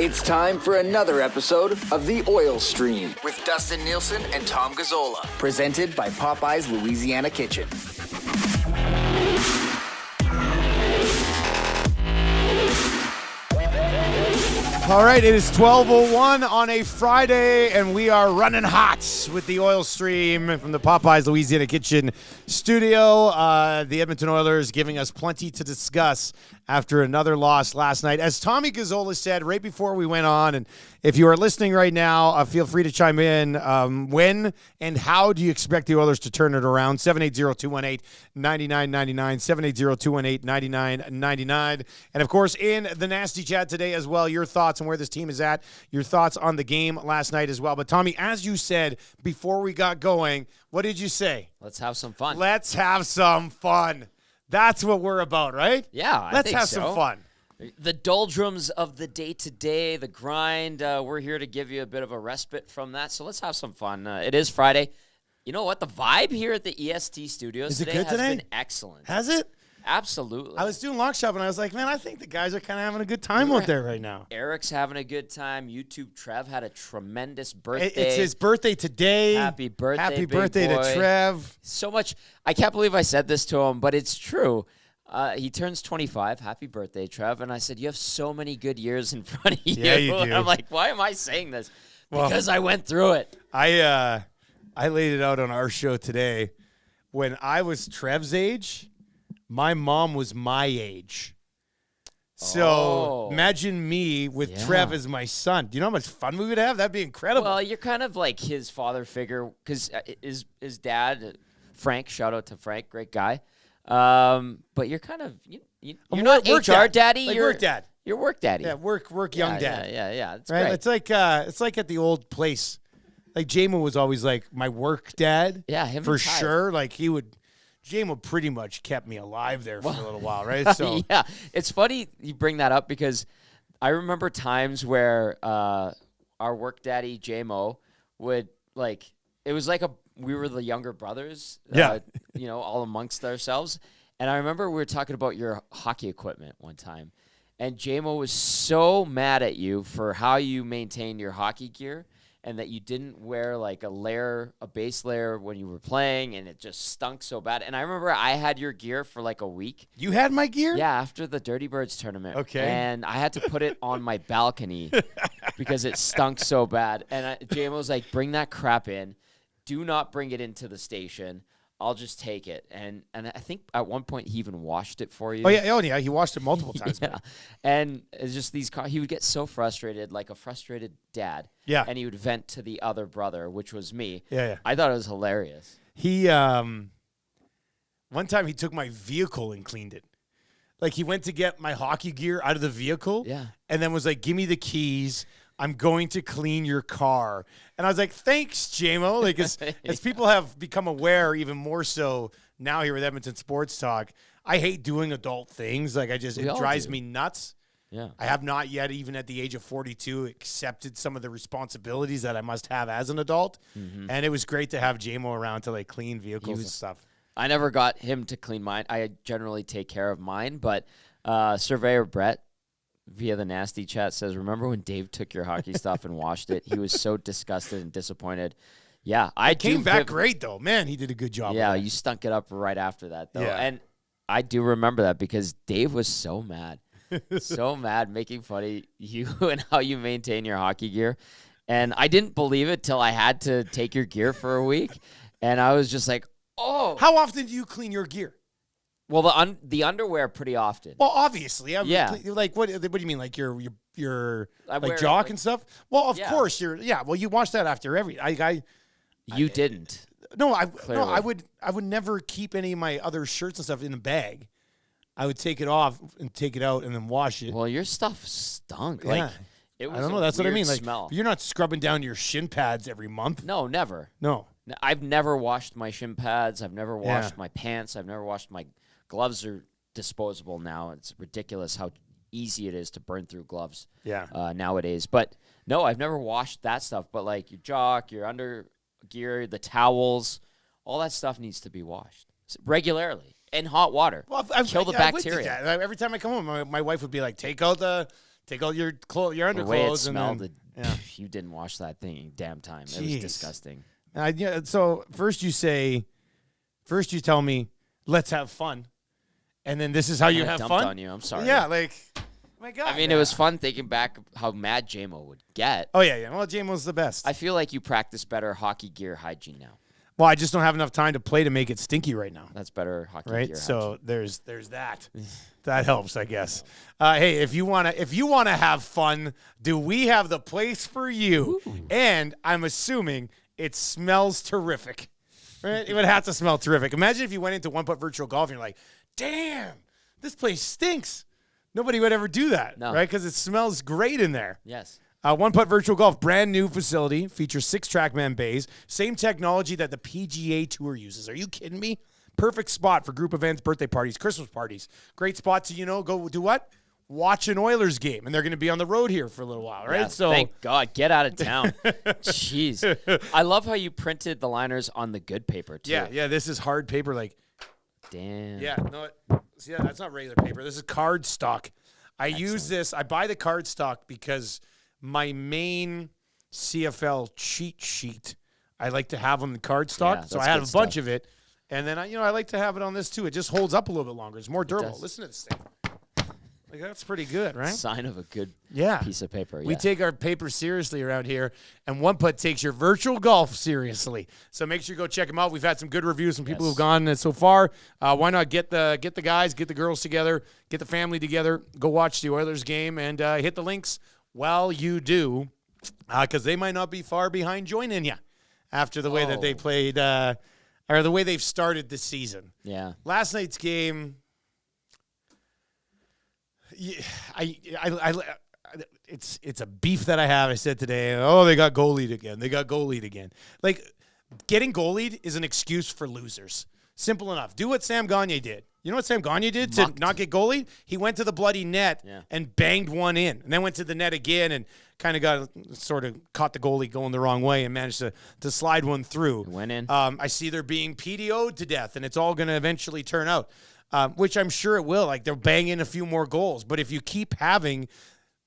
It's time for another episode of The Oil Stream with Dustin Nielson and Tom Gazzola, presented by Popeye's Louisiana Kitchen. All right, it is 12:01 on a Friday, and we are running hot with the Oil Stream from the Popeyes Louisiana Kitchen studio. The Edmonton Oilers giving us plenty to discuss after another loss last night. As Tommy Gazzola said right before we went on, and if you are listening right now, feel free to chime in. When and how do you expect the Oilers to turn it around? 780-218-9999, 780-218-9999. And, of course, in the Nasty Chat today as well, your thoughts on where this team is at, your thoughts on the game last night as well. But, Tommy, as you said before we got going, what did you say? Let's have some fun. Let's have some fun. That's what we're about, right? Yeah, Let's have some fun. The doldrums of the day-to-day, the grind, we're here to give you a bit of a respite from that. So let's have some fun. It is Friday. You know what? The vibe here at the EST studios Is it good today? has been excellent. Has it? Absolutely. I was doing lock shop, and I was like, man, I think the guys are kind of having a good time out there right now. Eric's having a good time. YouTube Trev had a tremendous birthday. It's his birthday today. Happy birthday, Happy big birthday boy. to Trev. So much. I can't believe I said this to him, but it's true. He turns 25. Happy birthday, Trev. And I said, you have so many good years in front of you. Yeah, you do. And I'm like, why am I saying this? Well, Because I went through it. I laid it out on our show today. When I was Trev's age, my mom was my age. So imagine me with Trev as my son. Do you know how much fun we would have? That'd be incredible. Well, you're kind of like his father figure because his dad, Frank, shout out to Frank, great guy. But you're kind of, you're not work HR daddy. Like you're work dad. You're work daddy. Yeah, work young dad. Yeah. It's right? great. It's like at the old place. Like Jamo was always like my work dad. Yeah, him for and Ty. sure. Like Jamo pretty much kept me alive there for a little while, right? So yeah, it's funny you bring that up because I remember times where our work daddy Jamo would it was like we were the younger brothers, all amongst ourselves. And I remember we were talking about your hockey equipment one time, and Jamo was so mad at you for how you maintained your hockey gear. And that you didn't wear like a base layer when you were playing, and it just stunk so bad. And I remember I had your gear for like a week. You had my gear? Yeah, after the Dirty Birds tournament. Okay. And I had to put it on my balcony because it stunk so bad. And JM was like, bring that crap in. Do not bring it into the station. I'll just take it. And I think at one point he even washed it for you. Oh, yeah. He washed it multiple times. Yeah. And it's just he would get so frustrated, like a frustrated dad. Yeah. And he would vent to the other brother, which was me. Yeah. I thought it was hilarious. He, one time he took my vehicle and cleaned it. Like he went to get my hockey gear out of the vehicle. Yeah. And then was like, give me the keys. I'm going to clean your car. And I was like, thanks, Jamo. Like as people have become aware even more so now here with Edmonton Sports Talk, I hate doing adult things. Like it drives me nuts. Yeah. I have not yet, even at the age of 42, accepted some of the responsibilities that I must have as an adult. Mm-hmm. And it was great to have Jamo around to like clean vehicles and stuff. I never got him to clean mine. I generally take care of mine, but Surveyor Brett via the Nasty Chat says, remember when Dave took your hockey stuff and washed it? He was so disgusted and disappointed. Yeah, I came back great though. Man, he did a good job. Yeah, you stunk it up right after that though. Yeah. And I do remember that because Dave was so mad. So mad, making fun of you and how you maintain your hockey gear. And I didn't believe it till I had to take your gear for a week. And I was just like, oh. How often do you clean your gear? Well, the underwear pretty often. Well, obviously. Yeah. Like, what do you mean? Like your like jock like, and stuff? Well, of yeah. course well, you wash that after every You didn't. No, I would never keep any of my other shirts and stuff in a bag. I would take it off and take it out and then wash it. Well, your stuff stunk. Yeah. Like it was I don't know. That's what I mean. Like smell. you're not scrubbing down your shin pads every month. No, never. No. I've never washed my shin pads. I've never washed my pants. I've never washed my gloves. Are disposable now. It's ridiculous how easy it is to burn through gloves. Nowadays. But no, I've never washed that stuff. But like your jock, your under gear, the towels, all that stuff needs to be washed regularly in hot water. Well, kill the bacteria. Every time I come home, my wife would be like, take out the take all your your underclothes. The way it smelled, and then, you didn't wash that thing in damn time. Jeez. It was disgusting. So first you tell me, let's have fun. And then this is how you have dumped fun? on you. I'm sorry. Yeah, like, my God. I mean, it was fun thinking back how mad JMO would get. Oh, yeah. Well, JMO's the best. I feel like you practice better hockey gear hygiene now. Well, I just don't have enough time to play to make it stinky right now. That's better hockey gear hygiene. So there's that. That helps, I guess. Hey, if you wanna have fun, do we have the place for you? Ooh. And I'm assuming it smells terrific. Right? It would have to smell terrific. Imagine if you went into Putt Virtual Golf and you're like, damn, this place stinks. Nobody would ever do that, right? Because it smells great in there. Yes. Putt Virtual Golf, brand new facility, features 6 TrackMan bays, same technology that the PGA Tour uses. Are you kidding me? Perfect spot for group events, birthday parties, Christmas parties. Great spot to, go do what? Watch an Oilers game, and they're going to be on the road here for a little while, right? Yeah, so thank God. Get out of town. Jeez. I love how you printed the liners on the good paper, too. Yeah, this is hard paper, like. Damn. Yeah, no, see, that's not regular paper. This is card stock. I use this. I buy the card stock because my main CFL cheat sheet, I like to have on the card stock. Yeah, so I have a bunch of it. And then, I like to have it on this, too. It just holds up a little bit longer. It's more durable. Listen to this thing. Like, that's pretty good, right? Sign of a good piece of paper. Yeah. We take our paper seriously around here, and One Putt takes your virtual golf seriously. So make sure you go check them out. We've had some good reviews from people who've gone so far. Why not get the guys, get the girls together, get the family together, go watch the Oilers game, and hit the links while you do, because they might not be far behind joining you after the way that they played or the way they've started this season. Yeah. Last night's game. It's a beef that I have. I said today, they got goalied again. Like, getting goalied is an excuse for losers. Simple enough. Do what Sam Gagner did. You know what Sam Gagner did to not get goalied? He went to the bloody net and banged one in, and then went to the net again and kind of caught the goalie going the wrong way and managed to slide one through. It went in. I see they're being PDO'd to death, and it's all going to eventually turn out. Which I'm sure it will. Like, they're banging a few more goals. But if you keep having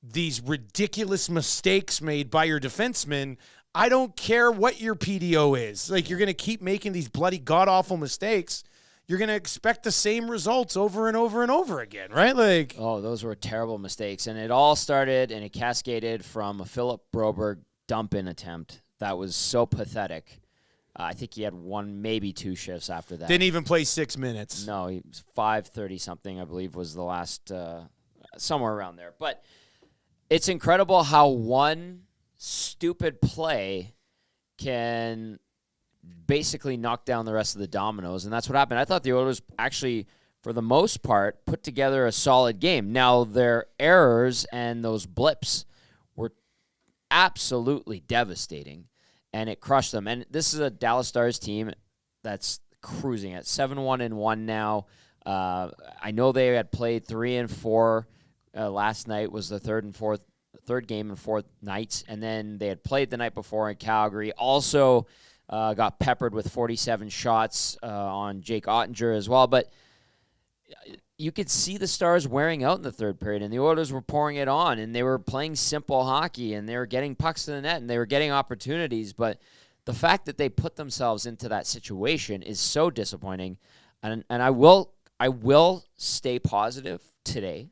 these ridiculous mistakes made by your defensemen, I don't care what your PDO is. Like, you're going to keep making these bloody god-awful mistakes. You're going to expect the same results over and over and over again, right? Like, those were terrible mistakes. And it all started and it cascaded from a Philip Broberg dump-in attempt that was so pathetic. I think he had 1, maybe 2 shifts after that. Didn't even play 6 minutes. No, he was 5:30-something, I believe, was the last, somewhere around there. But it's incredible how one stupid play can basically knock down the rest of the dominoes, and that's what happened. I thought the Oilers actually, for the most part, put together a solid game. Now, their errors and those blips were absolutely devastating. And it crushed them. And this is a Dallas Stars team that's cruising at 7-1-1 now. I know they had played 3 and 4 last night. Was the third game in 4 nights, and then they had played the night before in Calgary. Also got peppered with 47 shots on Jake Ottinger as well. But you could see the Stars wearing out in the third period, and the Oilers were pouring it on, and they were playing simple hockey, and they were getting pucks to the net, and they were getting opportunities. But the fact that they put themselves into that situation is so disappointing. And I will stay positive today.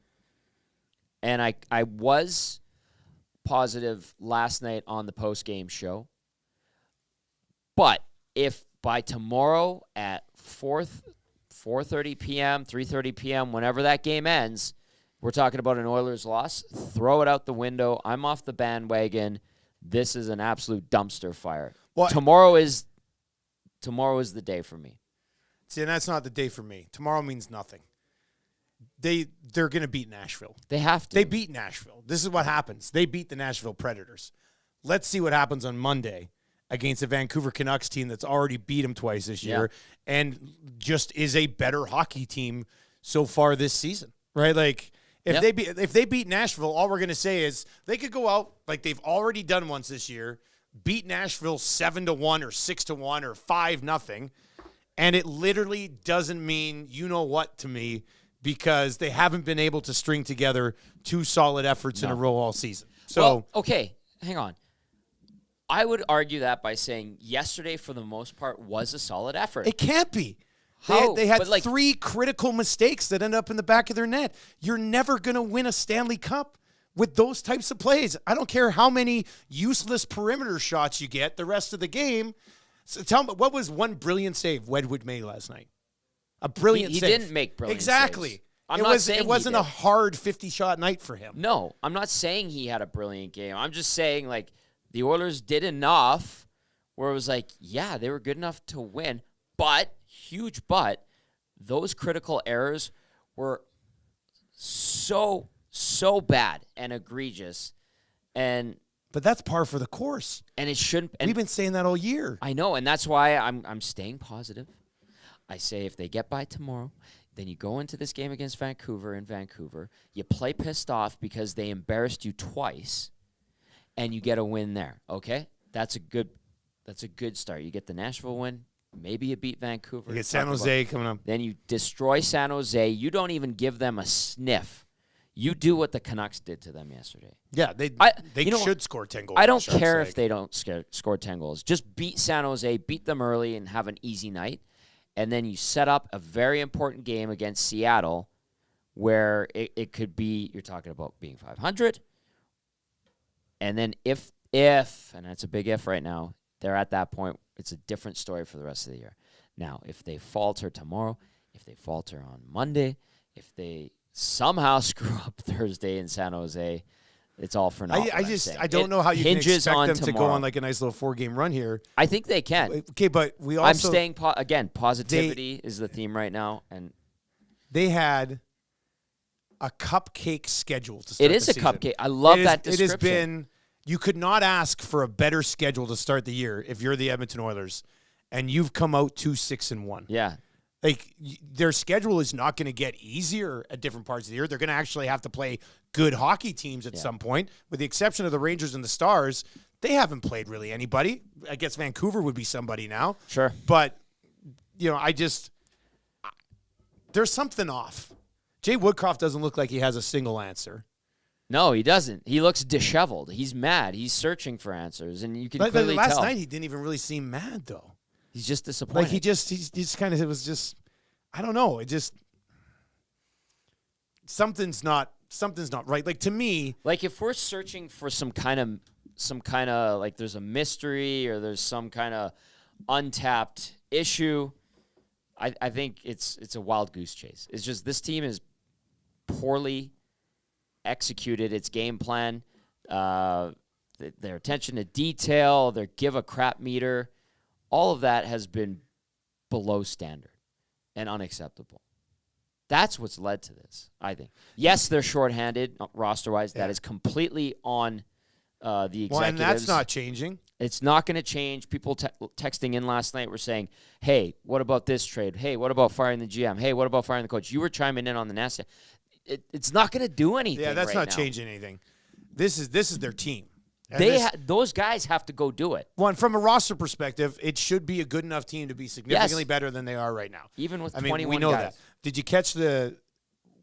And I was positive last night on the post-game show. But if by tomorrow at 4:30 p.m., 3:30 p.m., whenever that game ends, we're talking about an Oilers loss, throw it out the window. I'm off the bandwagon. This is an absolute dumpster fire. Well, tomorrow is the day for me. See, and that's not the day for me. Tomorrow means nothing. They're going to beat Nashville. They have to. They beat Nashville. This is what happens. They beat the Nashville Predators. Let's see what happens on Monday against a Vancouver Canucks team that's already beat them twice this year and just is a better hockey team so far this season, right? Like, if they beat Nashville, all we're going to say is they could go out like they've already done once this year, beat Nashville 7-1 or 6-1 or 5-0, and it literally doesn't mean you know what to me because they haven't been able to string together 2 solid efforts in a row all season. So, well, okay, hang on. I would argue that by saying yesterday, for the most part, was a solid effort. it can't be. How? They had But, like, 3 critical mistakes that end up in the back of their net. You're never going to win a Stanley Cup with those types of plays. I don't care how many useless perimeter shots you get the rest of the game. So tell me, what was one brilliant save Wedgwood made last night? A brilliant He save. didn't make brilliant Exactly. saves. I'm not saying it wasn't he a did. hard 50-shot night for him. No, I'm not saying he had a brilliant game. I'm just saying, like, the Oilers did enough where it was like, yeah, they were good enough to win. But, huge but, those critical errors were so bad and egregious. But that's par for the course. And it shouldn't. And We've been saying that all year. I know, and that's why I'm staying positive. I say if they get by tomorrow, then you go into this game against Vancouver in Vancouver. You play pissed off because they embarrassed you twice, and you get a win there. Okay, that's a good start. You get the Nashville win. Maybe you beat Vancouver. You get San Jose coming up. Then you destroy San Jose. You don't even give them a sniff. You do what the Canucks did to them yesterday. Yeah, they should score 10 goals. I don't care if they don't score 10 goals. Just beat San Jose, beat them early, and have an easy night. And then you set up a very important game against Seattle where it could be, you're talking about being 500. And then if, and that's a big if right now, they're at that point, it's a different story for the rest of the year. Now, if they falter tomorrow, if they falter on Monday, if they somehow screw up Thursday in San Jose, it's all for naught. I don't know how you can expect them to go tomorrow. on like a nice little 4-game run here. I think they can. Okay, but we also... I'm staying, positivity is the theme right now. And they had a cupcake schedule to start it is the a season. cupcake. I love that It description. has been... You could not ask for a better schedule to start the year if you're the Edmonton Oilers, and you've come out 2-6-1. Yeah. Like, their schedule is not going to get easier at different parts of the year. They're going to actually have to play good hockey teams at some point. With the exception of the Rangers and the Stars, they haven't played really anybody. I guess Vancouver would be somebody now. Sure. But, there's something off. Jay Woodcroft doesn't look like he has a single answer. No, he doesn't. He looks disheveled. He's mad. He's searching for answers, and you can But clearly last tell. night, he didn't even really seem mad, though. He's just disappointed. Like, he just kind of, it was just, I don't know. It just, something's not right. Like, to me. Like, if we're searching for some kind of, like, there's a mystery or there's some kind of untapped issue, I think it's a wild goose chase. It's just this team is poorly executed its game plan, their attention to detail, their give a crap meter, all of that has been below standard and unacceptable. That's what's led to this, I think. Yes, they're shorthanded roster-wise. That is completely on the executives. Well, and that's not changing. It's not going to change. People texting in last night were saying, hey, what about this trade? Hey, what about firing the GM? Hey, what about firing the coach? You were chiming in on the nasty. It's not going to do anything. Yeah, that's right not now. changing anything. This is their team. Those guys have to go do it. One, from a roster perspective, it should be a good enough team to be significantly better than they are right now. Even with 21 21 we know guys. that. Did you catch the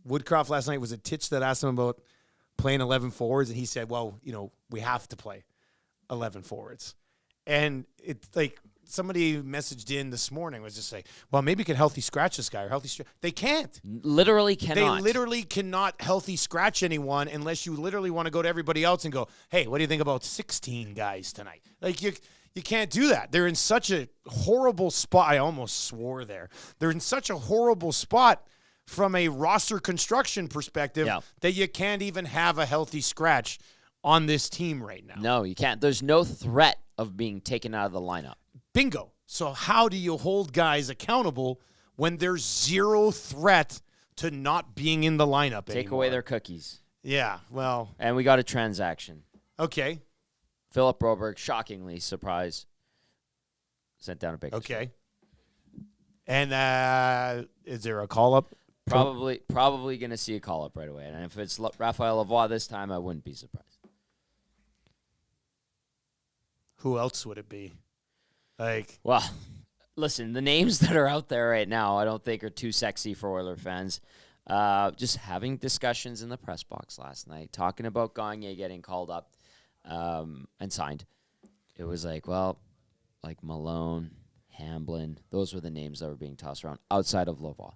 Woodcroft last night? Was it Titch that asked him about playing 11 forwards? And he said, well, we have to play 11 forwards. And it's like somebody messaged in this morning was just like, well, maybe you can healthy scratch this guy or They can't. Literally cannot. They literally cannot healthy scratch anyone unless you literally want to go to everybody else and go, hey, what do you think about 16 guys tonight? Like, you can't do that. They're in such a horrible spot. I almost swore there. They're in such a horrible spot from a roster construction perspective that you can't even have a healthy scratch on this team right now. No, you can't. There's no threat of being taken out of the lineup. Bingo. So how do you hold guys accountable when there's zero threat to not being in the lineup anymore? Take away their cookies. Yeah, well. And we got a transaction. Okay. Philip Broberg, shockingly surprised, sent down a big. Okay. And is there a call-up? Probably going to see a call-up right away. And if it's Raphael Lavoie this time, I wouldn't be surprised. Who else would it be? Well, listen, the names that are out there right now I don't think are too sexy for Oiler fans. Just having discussions in the press box last night, talking about Gagner getting called up and signed. It was like, well, like Malone, Hamblin, those were the names that were being tossed around outside of Lavoie.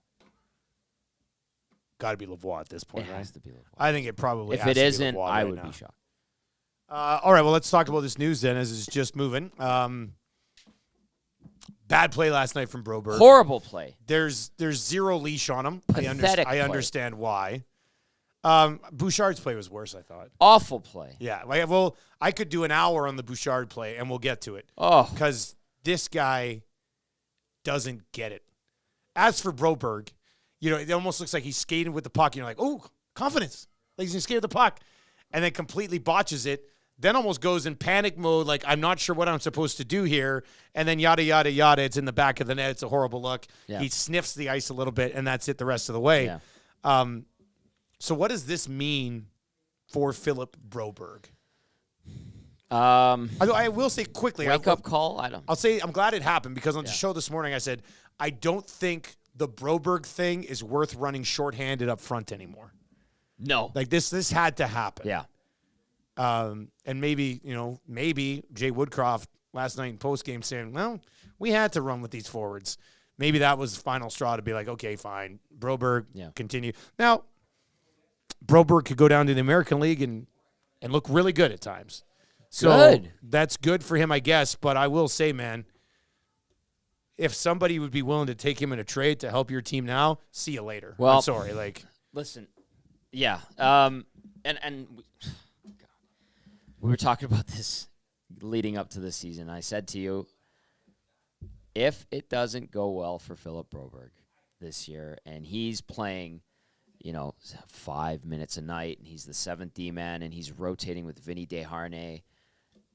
Got to be Lavoie at this point, It right? has to be Lavoie. I think it probably If has it to be isn't, Lavoie I right would now. be shocked. All right, well, let's talk about this news then, as it's just moving. Bad play last night from Broberg. Horrible play. There's zero leash on him. Pathetic I play. understand why. Bouchard's play was worse, I thought. Awful play. Yeah, well, I could do an hour on the Bouchard play, and we'll get to it. Oh. Because this guy doesn't get it. As for Broberg, it almost looks like he's skating with the puck, and you're like, oh, confidence. Like he's going to skate with the puck. And then completely botches it. Then almost goes in panic mode, like, I'm not sure what I'm supposed to do here. And then yada, yada, yada. It's in the back of the net. It's a horrible look. Yeah. He sniffs the ice a little bit, and that's it the rest of the way. Yeah. So what does this mean for Philip Broberg? I will say quickly. Wake-up call? I'll say I'm glad it happened because on the show this morning I said, I don't think the Broberg thing is worth running shorthanded up front anymore. No. Like this had to happen. Yeah. And maybe Jay Woodcroft last night in postgame saying, well, we had to run with these forwards. Maybe that was the final straw to be like, okay, fine. Broberg, continue. Now, Broberg could go down to the American League and look really good at times. So that's good for him, I guess. But I will say, man, if somebody would be willing to take him in a trade to help your team now, see you later. Well, I'm sorry. Listen, yeah. And we were talking about this leading up to this season. I said to you, if it doesn't go well for Philip Broberg this year, and he's playing, 5 minutes a night, and he's the 7th D-man, and he's rotating with Vinny Desharnais,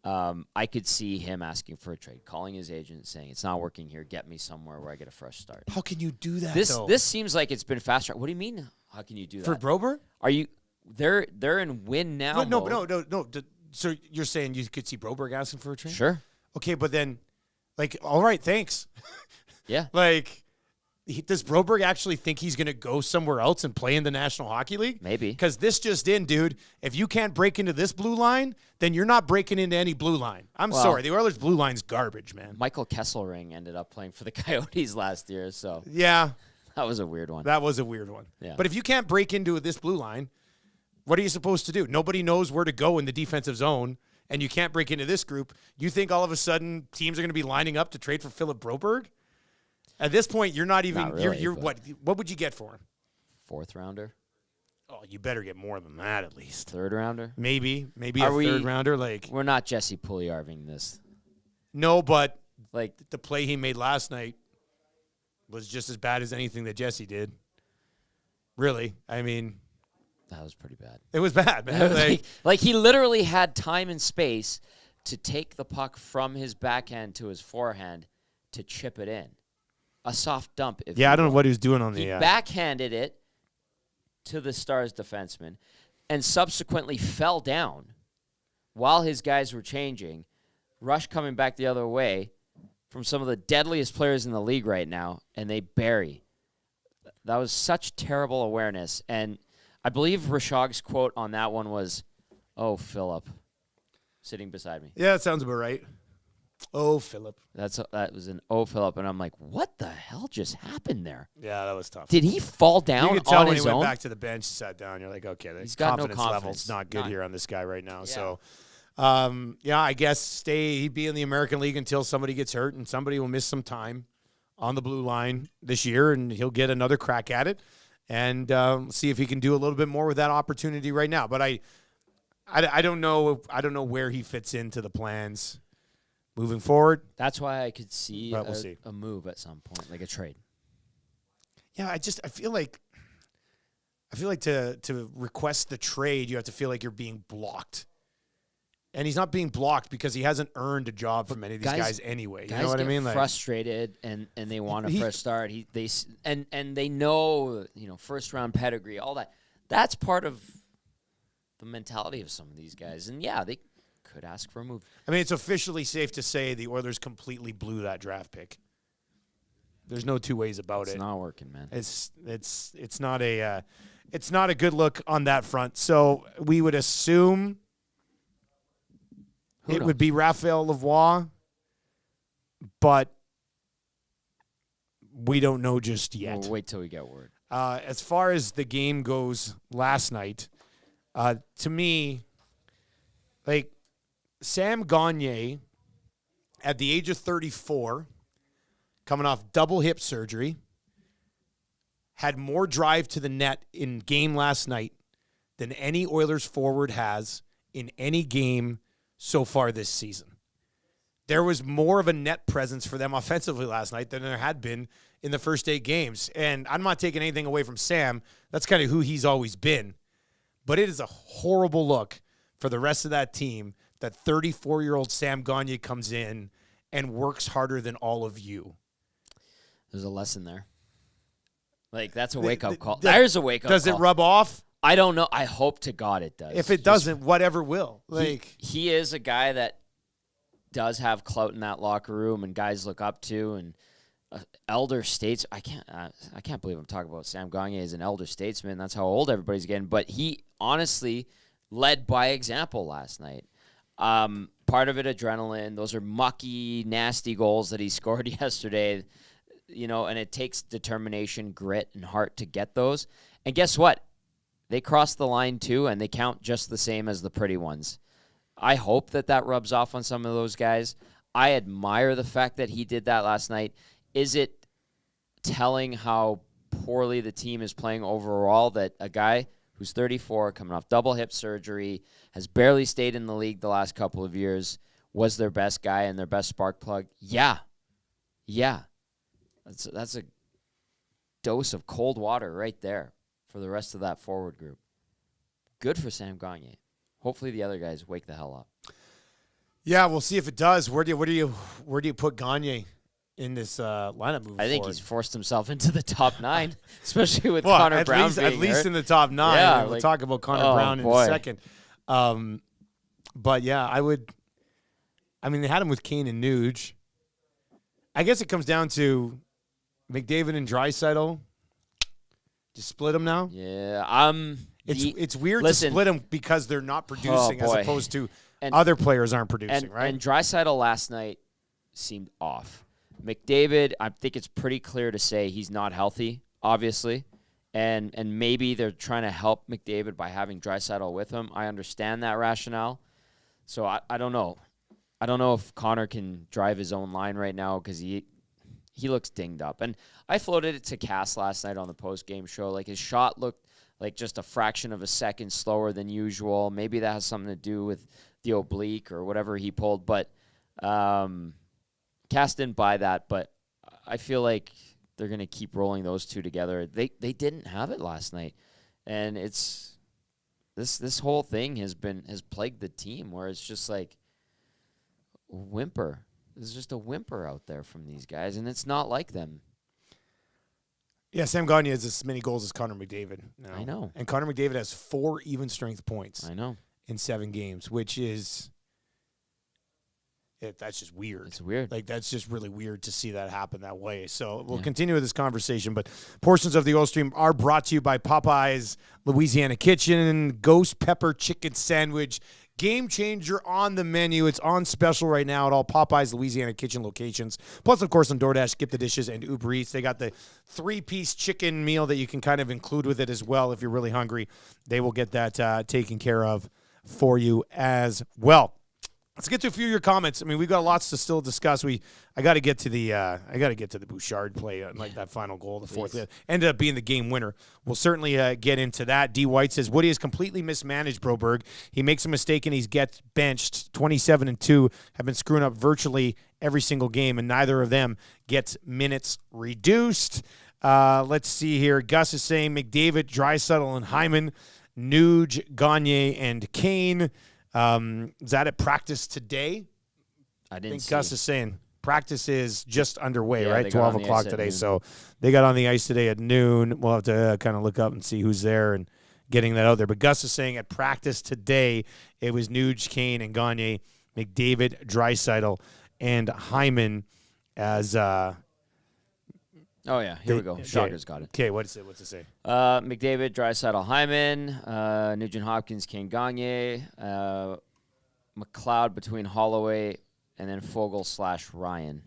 I could see him asking for a trade, calling his agent, saying, it's not working here. Get me somewhere where I get a fresh start. How can you do that, This seems like it's been fast track. What do you mean, how can you do that? For Broberg? Are you – they're in win now mode. No. So you're saying you could see Broberg asking for a trade? Sure. Okay, but then, all right, thanks. Yeah. Does Broberg actually think he's going to go somewhere else and play in the National Hockey League? Maybe. Because this just in, dude. If you can't break into this blue line, then you're not breaking into any blue line. I'm sorry. The Oilers' blue line's garbage, man. Michael Kesselring ended up playing for the Coyotes last year, so yeah, that was a weird one. That was a weird one. Yeah. But if you can't break into this blue line, what are you supposed to do? Nobody knows where to go in the defensive zone, and you can't break into this group. You think all of a sudden teams are going to be lining up to trade for Philip Broberg? At this point, you're not even. Not really, you're what? What would you get for him? 4th rounder, Oh, you better get more than that at least. 3rd rounder. Maybe Are a we- 3rd rounder. We're not Jesse Puljujarving this. No, but Like the play he made last night was just as bad as anything that Jesse did. Really, I mean, that was pretty bad. it was bad, man. Like he literally had time and space to take the puck from his backhand to his forehand to chip it in. A soft dump. If Yeah, you I don't know will. what he was doing on the. He backhanded it to the Stars defenseman and subsequently fell down while his guys were changing. Rush coming back the other way from some of the deadliest players in the league right now, and they bury. That was such terrible awareness. And I believe Rashog's quote on that one was, "Oh, Philip," sitting beside me. Yeah, that sounds about right. Oh, Philip. That was an "Oh, Philip," and I'm like, "What the hell just happened there? Yeah, that was tough. Did he fall down You could tell on when his he went own?" back to the bench, sat down. You're like, okay, the He's got no confidence level's confidence. not good None. here on this guy right now. Yeah. So, I guess he'd be in the American League until somebody gets hurt, and somebody will miss some time on the blue line this year, and he'll get another crack at it, and see if he can do a little bit more with that opportunity right now. But I don't know. I don't know where he fits into the plans moving forward. That's why I could see, But we'll see. a move at some point, like a trade. Yeah, I feel like to request the trade, you have to feel like you're being blocked. And he's not being blocked because he hasn't earned a job from any of these guys anyway. You know what I mean? Guys get frustrated and they want a fresh start. And they know, first round pedigree, all that. That's part of the mentality of some of these guys. And yeah, they could ask for a move. I mean, it's officially safe to say the Oilers completely blew that draft pick. There's no two ways about it. It's not working, man. It's not a good look on that front. So we would assume it would be Raphael Lavoie, but we don't know just yet. We'll wait till we get word. As far as the game goes last night, to me, like Sam Gagner, at the age of 34, coming off double hip surgery, had more drive to the net in game last night than any Oilers forward has in any game so far this season. There was more of a net presence for them offensively last night than there had been in the first 8 games. And I'm not taking anything away from Sam. That's kind of who he's always been. But it is a horrible look for the rest of that team that 34-year-old Sam Gagner comes in and works harder than all of you. There's a lesson there. Like, that's a wake-up call. There's a wake-up call. Does it rub off? I don't know. I hope to God it does. If it doesn't, whatever will. He is a guy that does have clout in that locker room and guys look up to, and elder states. I can't believe I'm talking about Sam Gagner as an elder statesman. That's how old everybody's getting. But he honestly led by example last night. Part of it, adrenaline. Those are mucky, nasty goals that he scored yesterday. And it takes determination, grit, and heart to get those. And guess what? They cross the line too, and they count just the same as the pretty ones. I hope that rubs off on some of those guys. I admire the fact that he did that last night. Is it telling how poorly the team is playing overall that a guy who's 34, coming off double hip surgery, has barely stayed in the league the last couple of years, was their best guy and their best spark plug? Yeah. That's a dose of cold water right there for the rest of that forward group. Good for Sam Gagner. Hopefully the other guys wake the hell up. Yeah, we'll see if it does. Where do you put Gagner in this lineup moving I think forward? he's forced himself into the top 9, especially with Connor Brown being at least hurt. in the top 9. Yeah, we'll talk about Connor Brown in a second. But yeah, they had him with Kane and Nuge. I guess it comes down to McDavid and Draisaitl. Just split them now? Yeah. It's weird to split them because they're not producing as opposed to other players aren't producing, right? And Draisaitl last night seemed off. McDavid, I think it's pretty clear to say he's not healthy, obviously. And maybe they're trying to help McDavid by having Draisaitl with him. I understand that rationale. So I don't know. I don't know if Connor can drive his own line right now because he looks dinged up. And I floated it to Cass last night on the post-game show. Like, his shot looked like just a fraction of a second slower than usual. Maybe that has something to do with the oblique or whatever he pulled. But Cass didn't buy that. But I feel like they're going to keep rolling those two together. They didn't have it last night. And it's this whole thing has plagued the team where it's just like whimper. There's just a whimper out there from these guys, and it's not like them. Yeah, Sam Gagner has as many goals as Connor McDavid now. I know. And Connor McDavid has 4 even strength points. I know. In 7 games, which is that's just weird. It's weird. Like, that's just really weird to see that happen that way. So we'll continue with this conversation, but portions of the Oil Stream are brought to you by Popeye's Louisiana Kitchen, Ghost Pepper Chicken Sandwich. Game changer on the menu. It's on special right now at all Popeye's Louisiana Kitchen locations. Plus, of course, on DoorDash, Skip the Dishes, and Uber Eats. They got the 3-piece chicken meal that you can kind of include with it as well if you're really hungry. They will get that taken care of for you as well. Let's get to a few of your comments. I mean, we've got lots to still discuss. I got to get to the Bouchard play, like that final goal, the fourth. Ended up being the game winner. We'll certainly get into that. D. White says Woody has completely mismanaged Broberg. He makes a mistake and he gets benched. 27-2 have been screwing up virtually every single game, and neither of them gets minutes reduced. Let's see here. Gus is saying McDavid, Draisaitl, and Hyman, Nuge, Gagner, and Kane. Is that at practice today? I think Gus is saying practice is just underway, right? 12 o'clock today. So they got on the ice today at noon. We'll have to kind of look up and see who's there and getting that out there. But Gus is saying at practice today, it was Nuge, Kane, and Gagner, McDavid, Draisaitl, and Hyman as Oh, yeah. Here we go. Shogger's got it. Okay, what's it say? McDavid, Draisaitl, Hyman, Nugent Hopkins, Kane Gagne, McLeod between Holloway, and then Fogle/Ryan.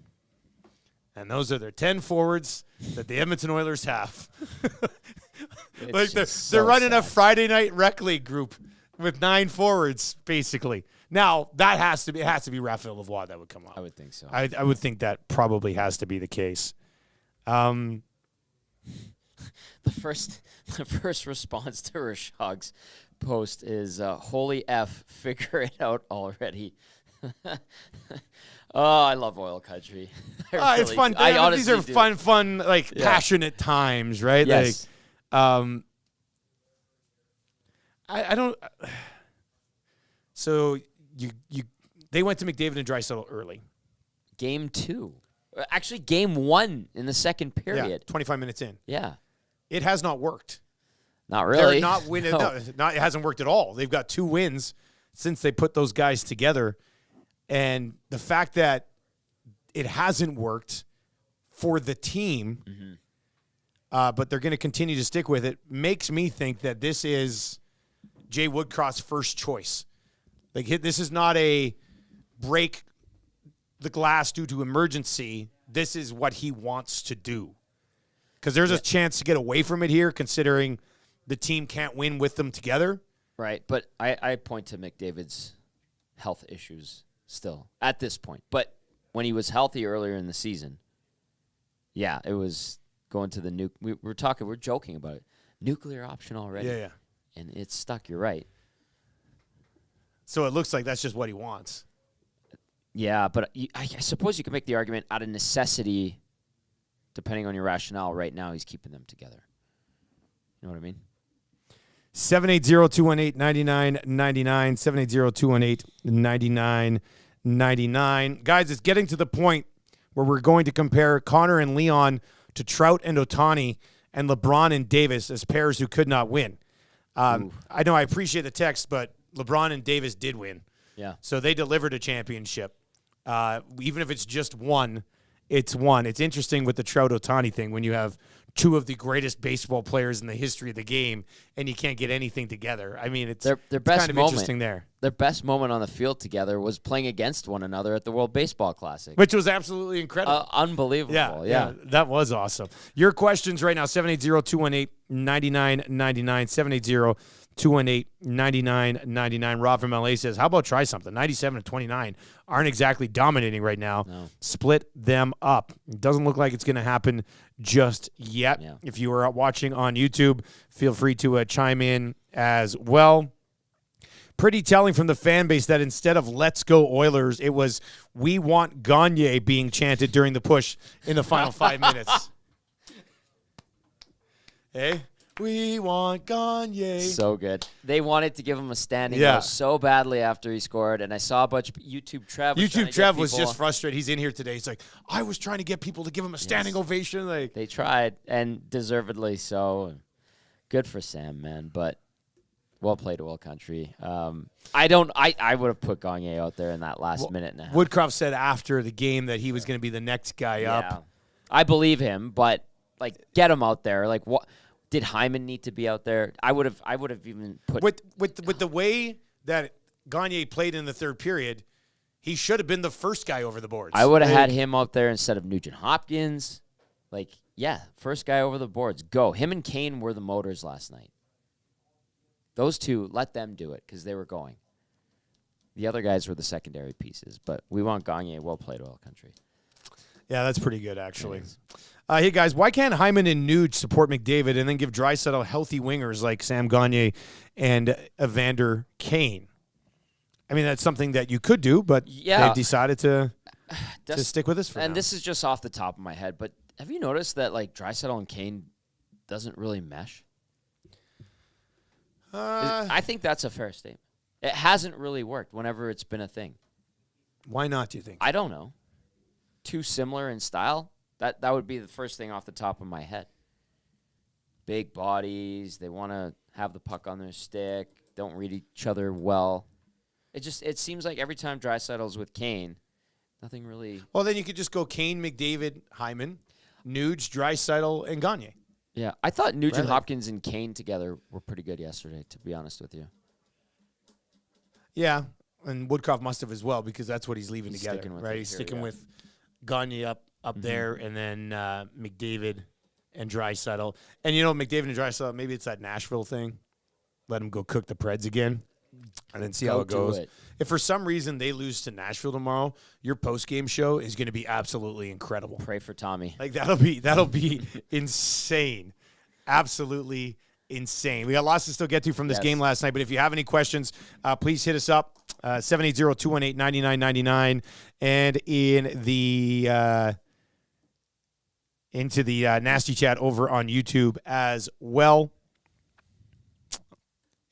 And those are their 10 forwards that the Edmonton Oilers have. Like they're running a Friday night rec league group with 9 forwards, basically. Now, it has to be Raphael Lavoie that would come up. I would think so. I would think that probably has to be the case. The first response to Rashog's post is, holy F, figure it out already. Oh, I love oil country. It's fun. These are fun, like passionate times, right? Yes. Like, I don't. So they went to McDavid and Draisaitl early. Game 2. Actually, game 1 in the second period. Yeah, 25 minutes in. Yeah. It has not worked. Not really. They're not winning. No, it hasn't worked at all. They've got 2 wins since they put those guys together. And the fact that it hasn't worked for the team, but they're going to continue to stick with it, makes me think that this is Jay Woodcroft's first choice. Like, this is not a break the glass due to emergency. This is what he wants to do. Because there's a chance to get away from it here, considering the team can't win with them together. Right, but I point to McDavid's health issues still at this point. But when he was healthy earlier in the season, it was going to the we're joking about it. Nuclear option already. Yeah. And it's stuck, you're right. So it looks like that's just what he wants. Yeah, but I suppose you could make the argument out of necessity, depending on your rationale. Right now, he's keeping them together. You know what I mean? 780-218-9999, 780-218-9999. Guys, it's getting to the point where we're going to compare Connor and Leon to Trout and Ohtani and LeBron and Davis as pairs who could not win. I know I appreciate the text, but LeBron and Davis did win. Yeah. So they delivered a championship. Even if it's just one, it's one. It's interesting with the Trout-Ohtani thing when you have 2 of the greatest baseball players in the history of the game and you can't get anything together. I mean, it's their best kind of moment, interesting there. Their best moment on the field together was playing against one another at the World Baseball Classic. Which was absolutely incredible. Unbelievable. Yeah, that was awesome. Your questions right now, 780-218-9999, 780-218-9999. Rob from LA says, how about try something? 97-29 aren't exactly dominating right now. No. Split them up. It doesn't look like it's going to happen just yet. Yeah. If you are watching on YouTube, feel free to chime in as well. Pretty telling from the fan base that instead of "Let's go Oilers," it was "We want Gagne" being chanted during the push in the final 5 minutes. Hey, we want Gagne. So good. They wanted to give him a standing Yeah. O so badly after he scored, and I saw a bunch of YouTube Trev. Was just frustrated. He's in here today. He's like, I was trying to get people to give him a standing ovation. Like, they tried, and deservedly so. Good for Sam, man, but well played, Oil Country. I would have put Gagne out there in that last minute and a half. Woodcroft said after the game that he was going to be the next guy up. I believe him, but like, get him out there. Like, what did Hyman need to be out there? I would have even put with the way that Gagne played in the third period. He should have been the first guy over the boards. I would have had him out there instead of Nugent Hopkins. Like, first guy over the boards. Go. Him and Kane were the motors last night. Those 2, let them do it because they were going. The other guys were the secondary pieces, but we want Gagne. Well played, Oil Country. Yeah, that's pretty good, actually. Hey, guys, why can't Hyman and Nuge support McDavid and then give Draisaitl healthy wingers like Sam Gagne and Evander Kane? I mean, that's something that you could do, but they've decided to stick with this for now. And this is just off the top of my head, but have you noticed that, like, Draisaitl and Kane doesn't really mesh? I think that's a fair statement. It hasn't really worked whenever it's been a thing. Why not, do you think? I don't know. Too similar in style? That would be the first thing off the top of my head. Big bodies. They want to have the puck on their stick. Don't read each other well. It seems like every time Draisaitl's with Kane, nothing really. Well, then you could just go Kane, McDavid, Hyman. Nuge, Draisaitl, and Gagner. Yeah, I thought Nugent Really? Hopkins and Kane together were pretty good yesterday, to be honest with you. Yeah, and Woodcroft must have as well because that's what he's leaving He's together, sticking with right? it He's here, sticking yeah. with Gagner up there, and then McDavid and Draisaitl. And McDavid and Draisaitl, maybe it's that Nashville thing. Let him go cook the Preds again, and then see how it do goes. it. If for some reason they lose to Nashville tomorrow, your post-game show is going to be absolutely incredible. Pray for Tommy. Like that'll be insane. Absolutely insane. We got lots to still get to from this Yes. game last night, but if you have any questions, please hit us up 780-218-9999 and into the nasty chat over on YouTube as well.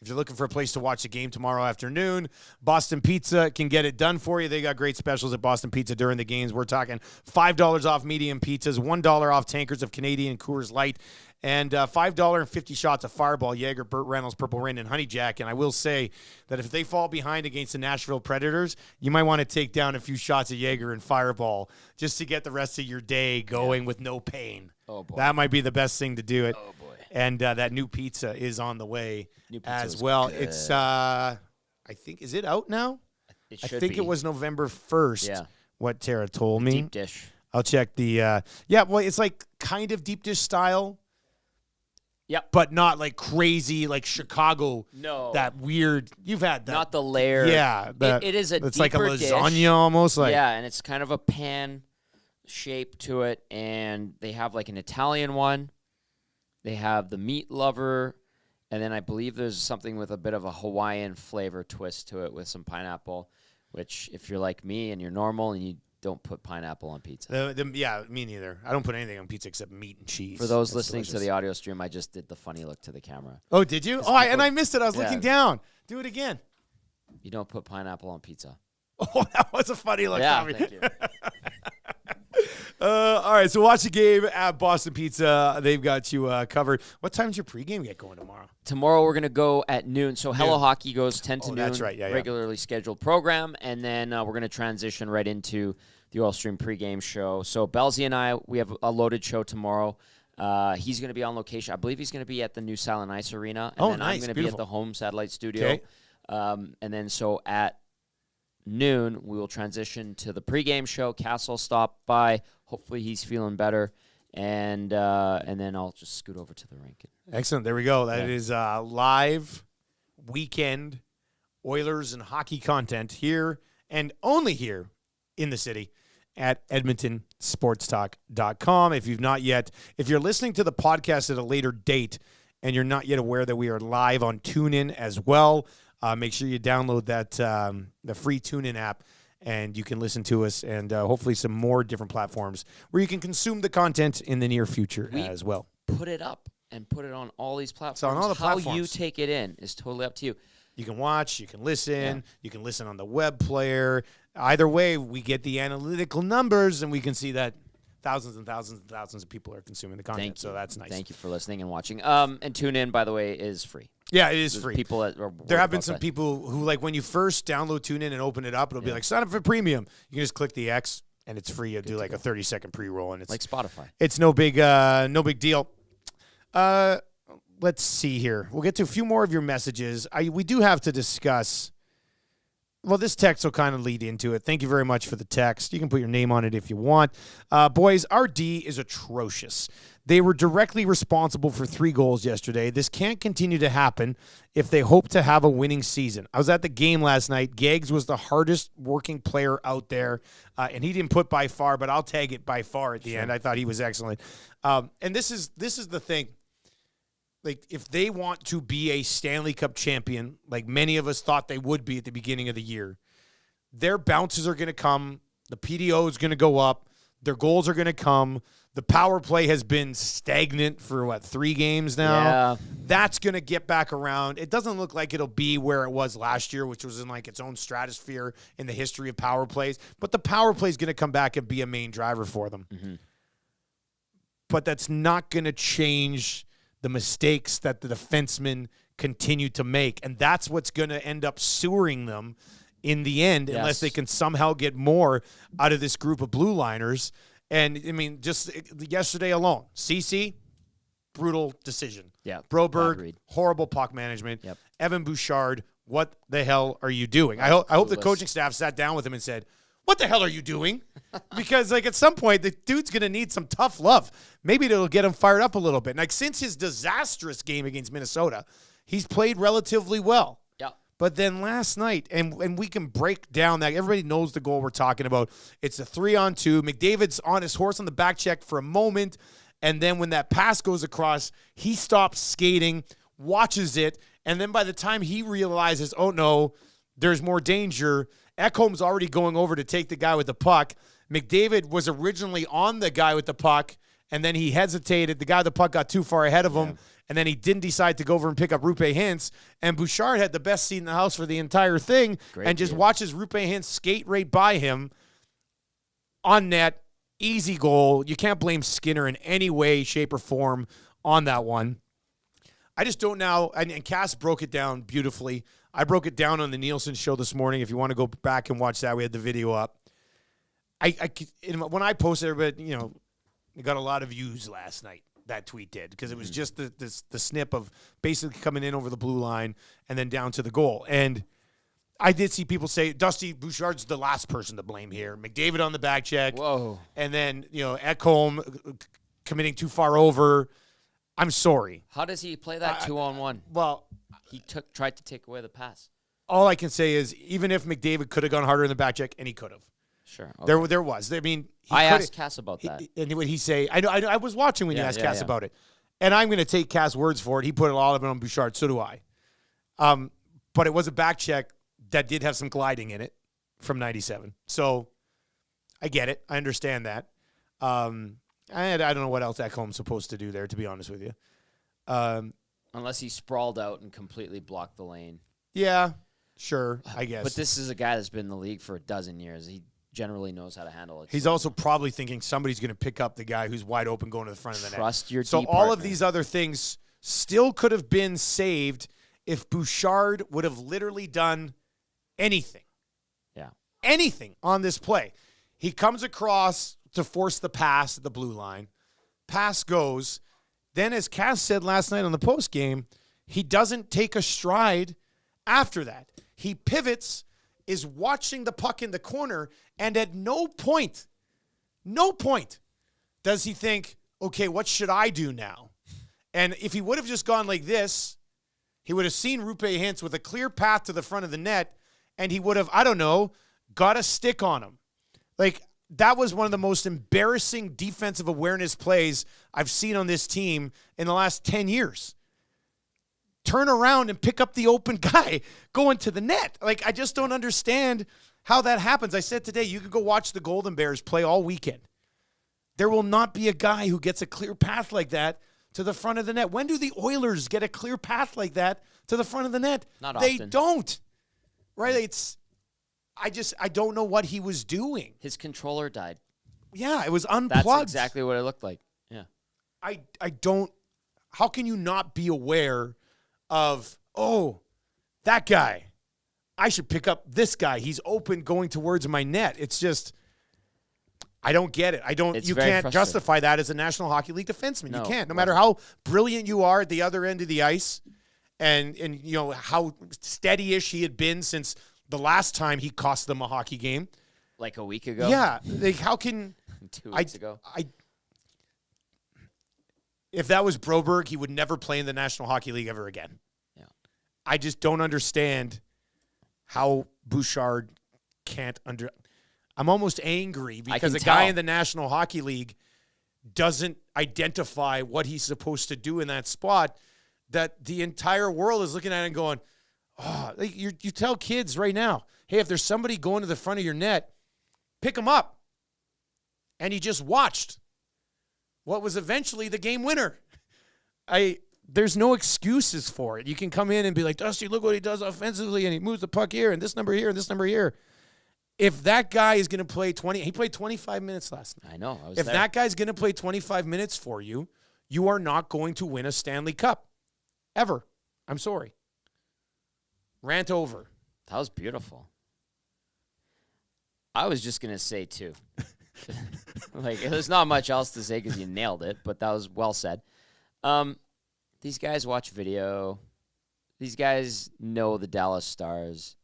If you're looking for a place to watch the game tomorrow afternoon, Boston Pizza can get it done for you. They got great specials at Boston Pizza during the games. We're talking $5 off medium pizzas, $1 off tankers of Canadian Coors Light, and $5.50 shots of Fireball, Jaeger, Burt Reynolds, Purple Rain, and Honey Jack. And I will say that if they fall behind against the Nashville Predators, you might want to take down a few shots of Jaeger and Fireball just to get the rest of your day going with no pain. Oh, boy. That might be the best thing to do it. Oh, boy. And that new pizza is on the way New pizza as was well. good. It's, I think, is it out now? It I should think be. it was November 1st, Yeah. what Tara told me. Deep dish. I'll check the, it's like kind of deep dish style. Yep. But not like crazy, like Chicago. No. That weird, you've had that. Not the layer. Yeah. It is a it's like a deeper lasagna dish. almost. Like, Yeah, and it's kind of a pan shape to it, and they have like an Italian one. They have the meat lover, and then I believe there's something with a bit of a Hawaiian flavor twist to it with some pineapple, which if you're like me and you're normal and you don't put pineapple on pizza. Yeah, me neither. I don't put anything on pizza except meat and cheese. For those That's listening to delicious. the audio stream, I just did the funny look to the camera. Oh, did you? Oh, and I missed it. I was looking down. Do it again. You don't put pineapple on pizza. Oh, that was a funny look. Yeah, Tommy. thank you. All right, so watch the game at Boston Pizza. They've got you covered. What time does your pregame get going tomorrow? Tomorrow we're going to go at noon. So Hello Hockey goes 10 to noon. That's right. Yeah. Regularly scheduled program. And then we're going to transition right into the Oil Stream pregame show. So Belzy and I, we have a loaded show tomorrow. He's going to be on location. I believe he's going to be at the new Silent Ice Arena. And then nice. I'm going to be at the home satellite studio. Okay. And then so at noon, we will transition to the pregame show. Castle stop by. Hopefully he's feeling better. And then I'll just scoot over to the rink. Excellent. There we go. That is live weekend Oilers and hockey content here and only here in the city at EdmontonSportsTalk.com. If you're listening to the podcast at a later date and you're not yet aware that we are live on TuneIn as well, make sure you download that the free TuneIn app, and you can listen to us and hopefully some more different platforms where you can consume the content in the near future as well. Put it up and put it on all these platforms. So on all the How platforms. you take it in is totally up to you. You can watch, you can listen, you can listen on the web player. Either way, we get the analytical numbers, and we can see that thousands and thousands and thousands of people are consuming the content. So that's nice. Thank you for listening and watching. And tune in, by the way, is free. Yeah, it is There's free. People that are There have been about some that. people who, like, when you first download TuneIn and open it up, it'll be like, sign up for premium. You can just click the X, and it's free. You'll do like a 30-second pre-roll, and it's Like Spotify. It's no big deal. Let's see here. We'll get to a few more of your messages. We do have to discuss. Well, this text will kind of lead into it. Thank you very much for the text. You can put your name on it if you want. Boys, our D is atrocious. They were directly responsible for 3 goals yesterday. This can't continue to happen if they hope to have a winning season. I was at the game last night. Gags was the hardest working player out there, and he didn't put by far, but I'll tag it by far at the end. I thought he was excellent. And this is the thing. Like, if they want to be a Stanley Cup champion, like many of us thought they would be at the beginning of the year, their bounces are going to come. The PDO is going to go up. Their goals are going to come. The power play has been stagnant for, 3 games now? Yeah. That's going to get back around. It doesn't look like it'll be where it was last year, which was in, like, its own stratosphere in the history of power plays. But the power play is going to come back and be a main driver for them. Mm-hmm. But that's not going to change the mistakes that the defensemen continue to make. And that's what's going to end up sewering them in the end, unless they can somehow get more out of this group of blue liners. And, I mean, just yesterday alone, CC, brutal decision. Yeah. Bad Broberg, read. horrible puck management. Yep. Evan Bouchard, what the hell are you doing? I hope the coaching staff sat down with him and said, what the hell are you doing? Because, like, at some point, the dude's going to need some tough love. Maybe it'll get him fired up a little bit. Like, since his disastrous game against Minnesota, he's played relatively well. Yeah. But then last night, and we can break down that. Everybody knows the goal we're talking about. It's a 3-on-2. McDavid's on his horse on the back check for a moment. And then when that pass goes across, he stops skating, watches it. And then by the time he realizes, oh, no, there's more danger, Ekholm's already going over to take the guy with the puck. McDavid was originally on the guy with the puck, and then he hesitated. The guy with the puck got too far ahead of him, and then he didn't decide to go over and pick up Rupe Hintz. And Bouchard had the best seat in the house for the entire thing. Great just deal. watches Rupe Hintz skate right by him on net. Easy goal. You can't blame Skinner in any way, shape, or form on that one. I just don't know. And Cass broke it down beautifully. I broke it down on the Nielsen show this morning. If you want to go back and watch that, we had the video up. When I posted it, but it got a lot of views last night. That tweet did, because it was just the snip of basically coming in over the blue line and then down to the goal. And I did see people say Dusty Bouchard's the last person to blame here. McDavid on the back check. Whoa. And then Ekholm committing too far over. I'm sorry. How does he play that 2-on-1? Well, He tried to take away the pass. all I can say is even if McDavid could have gone harder in the back check, and he could have. Sure. Okay. There was. I mean, I asked Cass about that. And what he say? I was watching when you asked Cass yeah. about it, and I'm going to take Cass' words for it. He put a lot of it on Bouchard. So do I. But it was a back check that did have some gliding in it from 97. So I get it. I understand that. I don't know what else Ekholm's supposed to do there, to be honest with you. Unless he sprawled out and completely blocked the lane. Yeah, sure, I guess. But this is a guy that's been in the league for a dozen years. He generally knows how to handle it. He's also probably thinking somebody's going to pick up the guy who's wide open going to the front of the net. Trust your So D all of partner. these other things still could have been saved if Bouchard would have literally done anything. Yeah. Anything on this play. He comes across to force the pass at the blue line. Pass goes. Then, as Cass said last night on the post game, he doesn't take a stride after that. He pivots, is watching the puck in the corner, and at no point does he think, okay, what should I do now? And if he would have just gone like this, he would have seen Rupe Hintz with a clear path to the front of the net, and he would have, got a stick on him. Like, that was one of the most embarrassing defensive awareness plays I've seen on this team in the last 10 years. Turn around and pick up the open guy going to the net. Like, I just don't understand how that happens. I said today, you could go watch the Golden Bears play all weekend. There will not be a guy who gets a clear path like that to the front of the net. When do the Oilers get a clear path like that to the front of the net? Not They often. don't. Right? I don't know what he was doing. His controller died. Yeah, it was unplugged. That's exactly what it looked like. Yeah. I don't. How can you not be aware of, that guy? I should pick up this guy. He's open going towards my net. It's just, I don't get it. It's you very can't frustrating. justify that as a National Hockey League defenseman. No, You can't. No it matter wasn't. how brilliant you are at the other end of the ice and how steady-ish he had been since the last time he cost them a hockey game. Like a week ago? Yeah. Like, how can 2 weeks ago? If that was Broberg, he would never play in the National Hockey League ever again. Yeah. I just don't understand how Bouchard can't I'm almost angry because a guy tell. in the National Hockey League doesn't identify what he's supposed to do in that spot, that the entire world is looking at it and going, you tell kids right now, hey, if there's somebody going to the front of your net, pick them up. And he just watched what was eventually the game winner. There's no excuses for it. You can come in and be like, Dusty, look what he does offensively, and he moves the puck here, and this number here, and this number here. If that guy is going to play he played 25 minutes last night. I know. I was If there. that guy's going to play 25 minutes for you, you are not going to win a Stanley Cup. Ever. I'm sorry. Rant over. That was beautiful. I was just going to say, too, Like, there's not much else to say because you nailed it, but that was well said. These guys watch video. These guys know the Dallas Stars.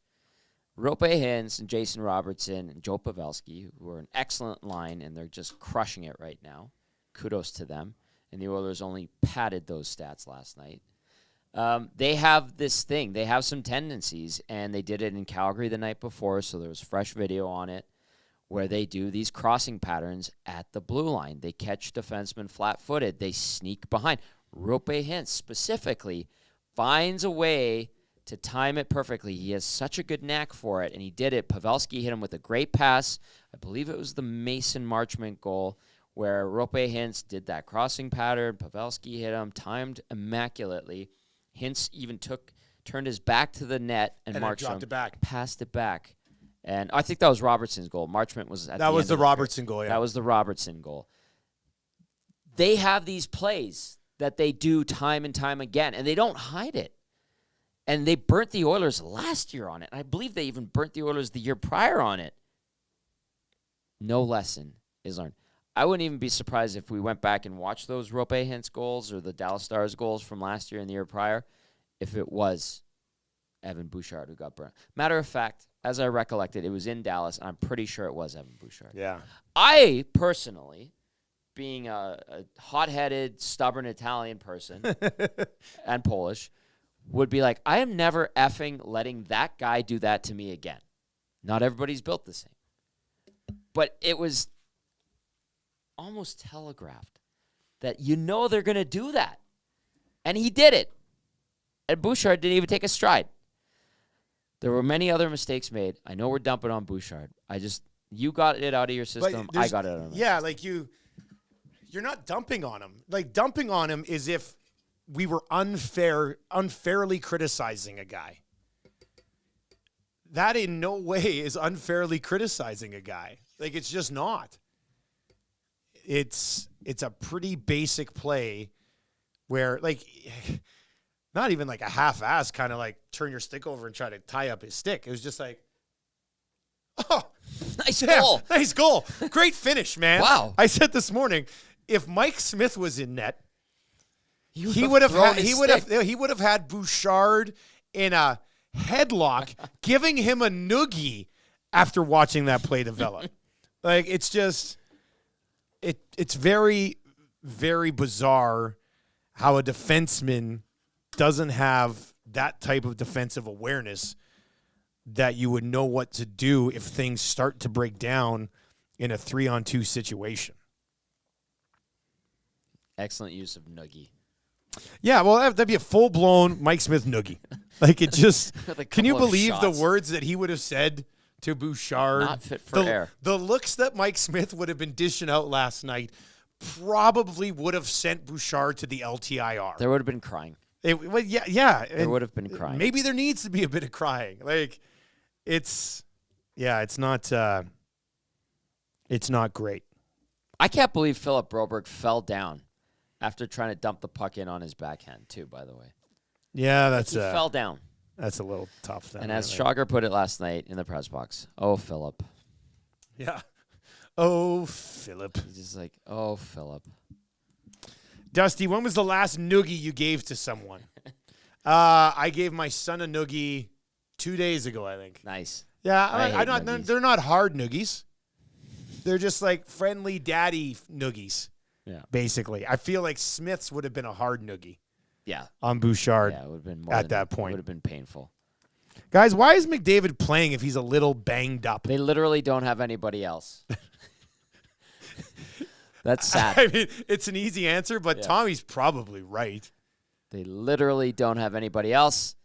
Rope Hintz and Jason Robertson and Joe Pavelski, who are an excellent line, and they're just crushing it right now. Kudos to them. And the Oilers only padded those stats last night. They have this thing. They have some tendencies, and they did it in Calgary the night before, so there was fresh video on it, where they do these crossing patterns at the blue line. They catch defensemen flat-footed. They sneak behind. Rope Hintz specifically finds a way to time it perfectly. He has such a good knack for it, and he did it. Pavelski hit him with a great pass. I believe it was the Mason Marchment goal where Rope Hintz did that crossing pattern. Pavelski hit him, timed immaculately. Hintz even turned his back to the net and dropped it back. Passed it back. And I think that was Robertson's goal. Marchment was at that the was end the of Robertson goal, yeah. That was the Robertson goal. They have these plays that they do time and time again, and they don't hide it. And they burnt the Oilers last year on it. I believe they even burnt the Oilers the year prior on it. No lesson is learned. I wouldn't even be surprised if we went back and watched those Rope Hintz goals or the Dallas Stars goals from last year and the year prior if it was Evan Bouchard who got burnt. Matter of fact, as I recollected, it was in Dallas, and I'm pretty sure it was Evan Bouchard. Yeah. I personally, being a hot-headed, stubborn Italian person and Polish, would be like, I am never effing letting that guy do that to me again. Not everybody's built the same. But it was almost telegraphed that they're going to do that. And he did it. And Bouchard didn't even take a stride. There were many other mistakes made. I know we're dumping on Bouchard. You got it out of your system. I got it out of my system. Yeah, like you're not dumping on him. Like, dumping on him is if we were unfairly criticizing a guy. That in no way is unfairly criticizing a guy. Like, it's just not. It's a pretty basic play where, like, not even like a half-ass kind of like turn your stick over and try to tie up his stick. It was just like, oh, nice goal. Nice goal. Great finish, man. Wow. I said this morning, if Mike Smith was in net, he would have had Bouchard in a headlock, giving him a noogie after watching that play develop. Like, it's just, it's very, very bizarre how a defenseman doesn't have that type of defensive awareness that you would know what to do if things start to break down in a 3-on-2 situation. Excellent use of noogie. Yeah, well, that'd be a full-blown Mike Smith noogie. Like, it just, can you believe shots. the words that he would have said to Bouchard? Not fit for air. The looks that Mike Smith would have been dishing out last night probably would have sent Bouchard to the LTIR. There would have been crying. Yeah. There would have been crying. Maybe there needs to be a bit of crying. Like, it's not great. I can't believe Philip Broberg fell down after trying to dump the puck in on his backhand, too, by the way. Yeah, he fell down. That's a little tough. Then, and as Schauger put it last night in the press box, oh, Philip. Yeah. Oh, Philip. He's just like, oh, Philip. Dusty, when was the last noogie you gave to someone? I gave my son a noogie 2 days ago, I think. Nice. Yeah, they're not hard noogies. They're just like friendly daddy noogies. Yeah. Basically. I feel like Smith's would have been a hard noogie. Yeah. On Bouchard. Yeah, it would have been more at that point. It would have been painful. Guys, why is McDavid playing if he's a little banged up? They literally don't have anybody else. That's sad. I mean, it's an easy answer, but Tommy's probably right. They literally don't have anybody else,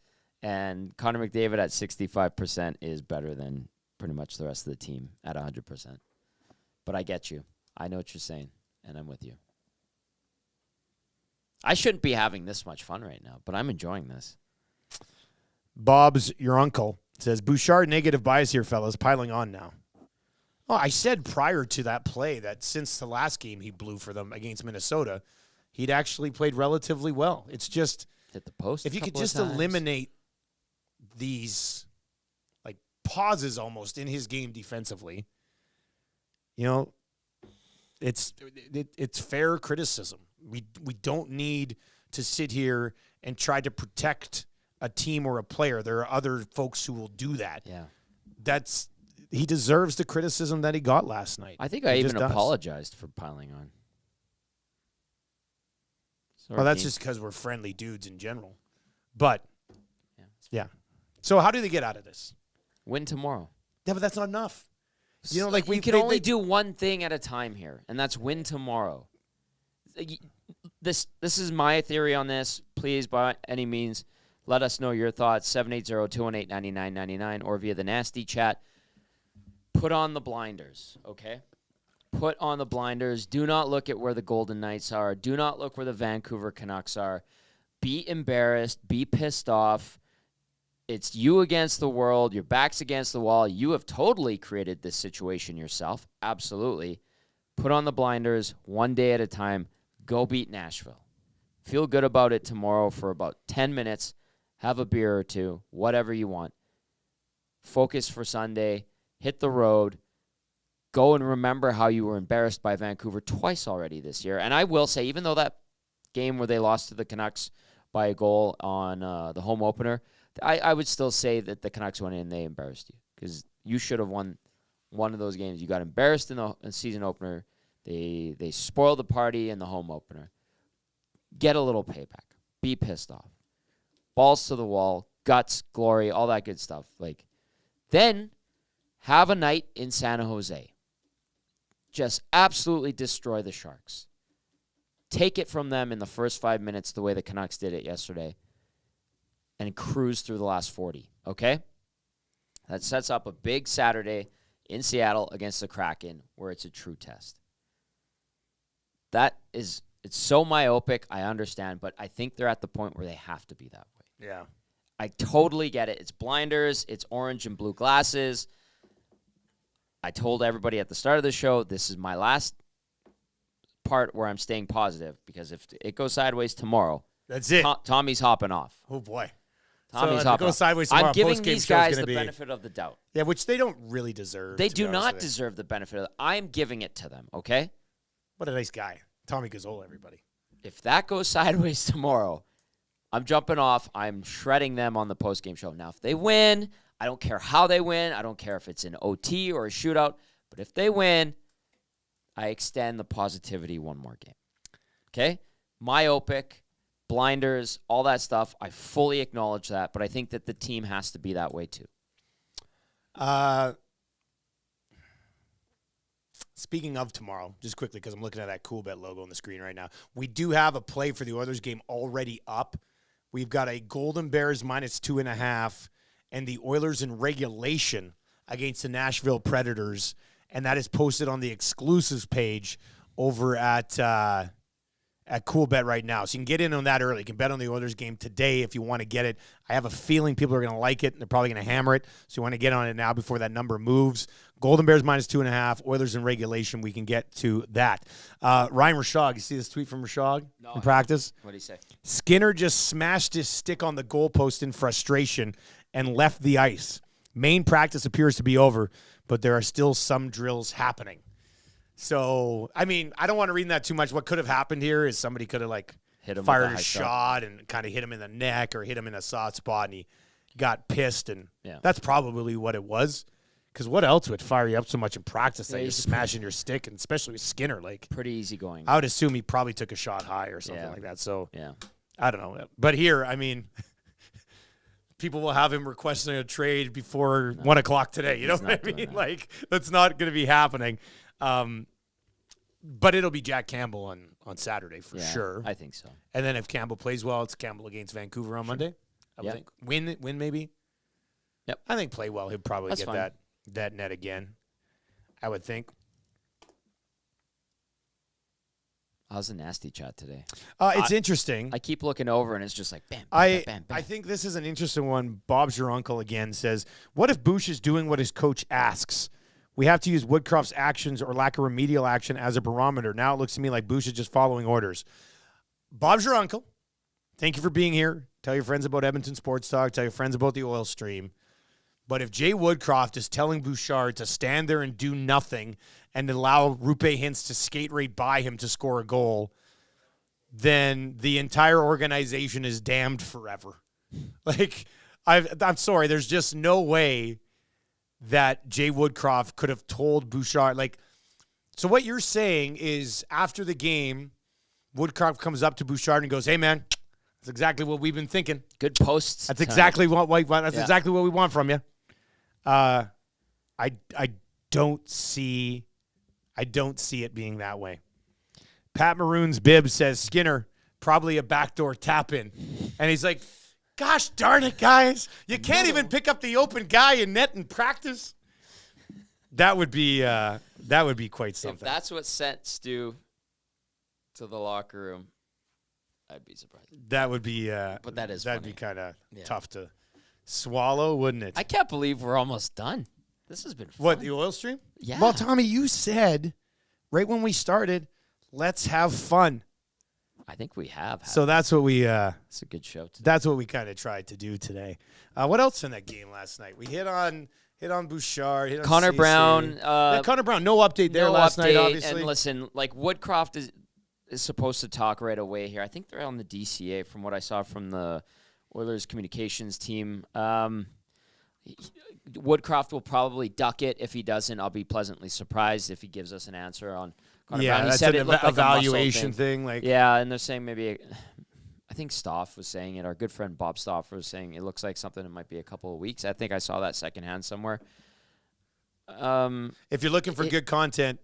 and Connor McDavid at 65% is better than pretty much the rest of the team at 100%. But I get you. I know what you're saying, and I'm with you. I shouldn't be having this much fun right now, but I'm enjoying this. Bob's your uncle says, Bouchard negative bias here, fellas, piling on now. Oh, I said prior to that play that since the last game he blew for them against Minnesota, he'd actually played relatively well. It's just hit the post. If you could just eliminate these like pauses almost in his game defensively, you know, it's fair criticism. We don't need to sit here and try to protect a team or a player. There are other folks who will do that. Yeah. He deserves the criticism that he got last night. I think I even apologized for piling on. Well, that's just because we're friendly dudes in general. But, yeah. So how do they get out of this? Win tomorrow. Yeah, but that's not enough. You know, we can only do one thing at a time here, and that's win tomorrow. This is my theory on this. Please, by any means, let us know your thoughts. 780-218-9999 or via the nasty chat. Put on the blinders, okay? Put on the blinders. Do not look at where the Golden Knights are. Do not look where the Vancouver Canucks are. Be embarrassed. Be pissed off. It's you against the world. Your back's against the wall. You have totally created this situation yourself. Absolutely. Put on the blinders one day at a time. Go beat Nashville. Feel good about it tomorrow for about 10 minutes. Have a beer or two. Whatever you want. Focus for Sunday. Hit the road. Go and remember how you were embarrassed by Vancouver twice already this year. And I will say, even though that game where they lost to the Canucks by a goal on the home opener, I would still say that the Canucks went in and they embarrassed you because you should have won one of those games. You got embarrassed in the season opener. They spoiled the party in the home opener. Get a little payback. Be pissed off. Balls to the wall, guts, glory, all that good stuff. Then have a night in San Jose. Just absolutely destroy the Sharks. Take it from them in the first 5 minutes the way the Canucks did it yesterday and cruise through the last 40, okay? That sets up a big Saturday in Seattle against the Kraken where it's a true test. It's so myopic, I understand, but I think they're at the point where they have to be that way. Yeah. I totally get it. It's blinders, it's orange and blue glasses. I told everybody at the start of the show, this is my last part where I'm staying positive because if it goes sideways tomorrow, that's it. Tommy's hopping off. Oh, boy. Tommy's hopping off. Sideways tomorrow, I'm giving these guys the benefit of the doubt. Yeah, which they don't really deserve. They do not deserve the benefit of it. I'm giving it to them, okay? What a nice guy. Tommy Gazzola, everybody. If that goes sideways tomorrow, I'm jumping off. I'm shredding them on the postgame show. Now, if they win, I don't care how they win. I don't care if it's an OT or a shootout. But if they win, I extend the positivity one more game. Okay? Myopic, blinders, all that stuff. I fully acknowledge that. But I think that the team has to be that way too. Speaking of tomorrow, just quickly, because I'm looking at that Cool Bet logo on the screen right now, we do have a play for the Oilers game already up. We've got a Golden Bears -2.5 and the Oilers in regulation against the Nashville Predators, and that is posted on the exclusives page over at Cool Bet right now. So you can get in on that early. You can bet on the Oilers game today if you want to get it. I have a feeling people are going to like it, and they're probably going to hammer it. So you want to get on it now before that number moves. Golden Bears -2.5, Oilers in regulation. We can get to that. Ryan Rashog, you see this tweet from Rashog in practice? What did he say? Skinner just smashed his stick on the goalpost in frustration and left the ice. Main practice appears to be over, but there are still some drills happening. So, I mean, I don't want to read that too much. What could have happened here is somebody could have, hit him fired a shot and kind of hit him in the neck or hit him in a soft spot, and he got pissed, and that's probably what it was. Because what else would fire you up so much in practice that you're smashing your stick, and especially with Skinner? Pretty easy going. I would assume he probably took a shot high or something like that. So, I don't know. But here, I mean, people will have him requesting a trade before 1 o'clock today. You know what I mean? That's not going to be happening. But it'll be Jack Campbell on Saturday for sure. I think so. And then if Campbell plays well, it's Campbell against Vancouver on Monday. I would think. Win maybe. Yep. I think play well. He'll probably get that net again. I would think. How's the nasty chat today? It's interesting. I keep looking over, and it's just like, bam, bam, bam, bam. I think this is an interesting one. Bob's your uncle again says, what if Bush is doing what his coach asks? We have to use Woodcroft's actions or lack of remedial action as a barometer. Now it looks to me like Bush is just following orders. Bob's your uncle. Thank you for being here. Tell your friends about Edmonton Sports Talk. Tell your friends about the Oil Stream. But if Jay Woodcroft is telling Bouchard to stand there and do nothing and allow Roope Hintz to skate right by him to score a goal, then the entire organization is damned forever. Like, I'm sorry, there's just no way that Jay Woodcroft could have told Bouchard. Like, so what you're saying is after the game, Woodcroft comes up to Bouchard and goes, "Hey, man, that's exactly what we've been thinking. Good posts. That's exactly what we want. That's exactly what we want from you." I don't see it being that way. Pat Maroon's bib says Skinner probably a backdoor tap in, and he's like, "Gosh darn it, guys! You can't even pick up the open guy in net in practice." That would be quite something. If that's what sent Stu to the locker room, I'd be surprised. That would be. But that'd funny. Be kind of tough to swallow, wouldn't it? I can't believe we're almost done. This has been fun. What, the oil stream? Yeah. Well, Tommy, you said right when we started, let's have fun. I think we have. So that's what we. It's a good show today. That's what we kind of tried to do today. What else in that game last night? We hit on Bouchard. Hit on Connor CC. Brown. Connor Brown. No update there last night, obviously. And listen, like Woodcroft is supposed to talk right away here. I think they're on the DCA from what I saw from the Oilers communications team. Woodcroft will probably duck it. If he doesn't, I'll be pleasantly surprised if he gives us an answer on Connor Brown. He that's said an it looked like evaluation a muscle thing. Like, yeah, and they're saying maybe, I think Stoff was saying it. Our good friend Bob Stoff was saying it looks like something that might be a couple of weeks. I think I saw that secondhand somewhere. If you're looking for good content,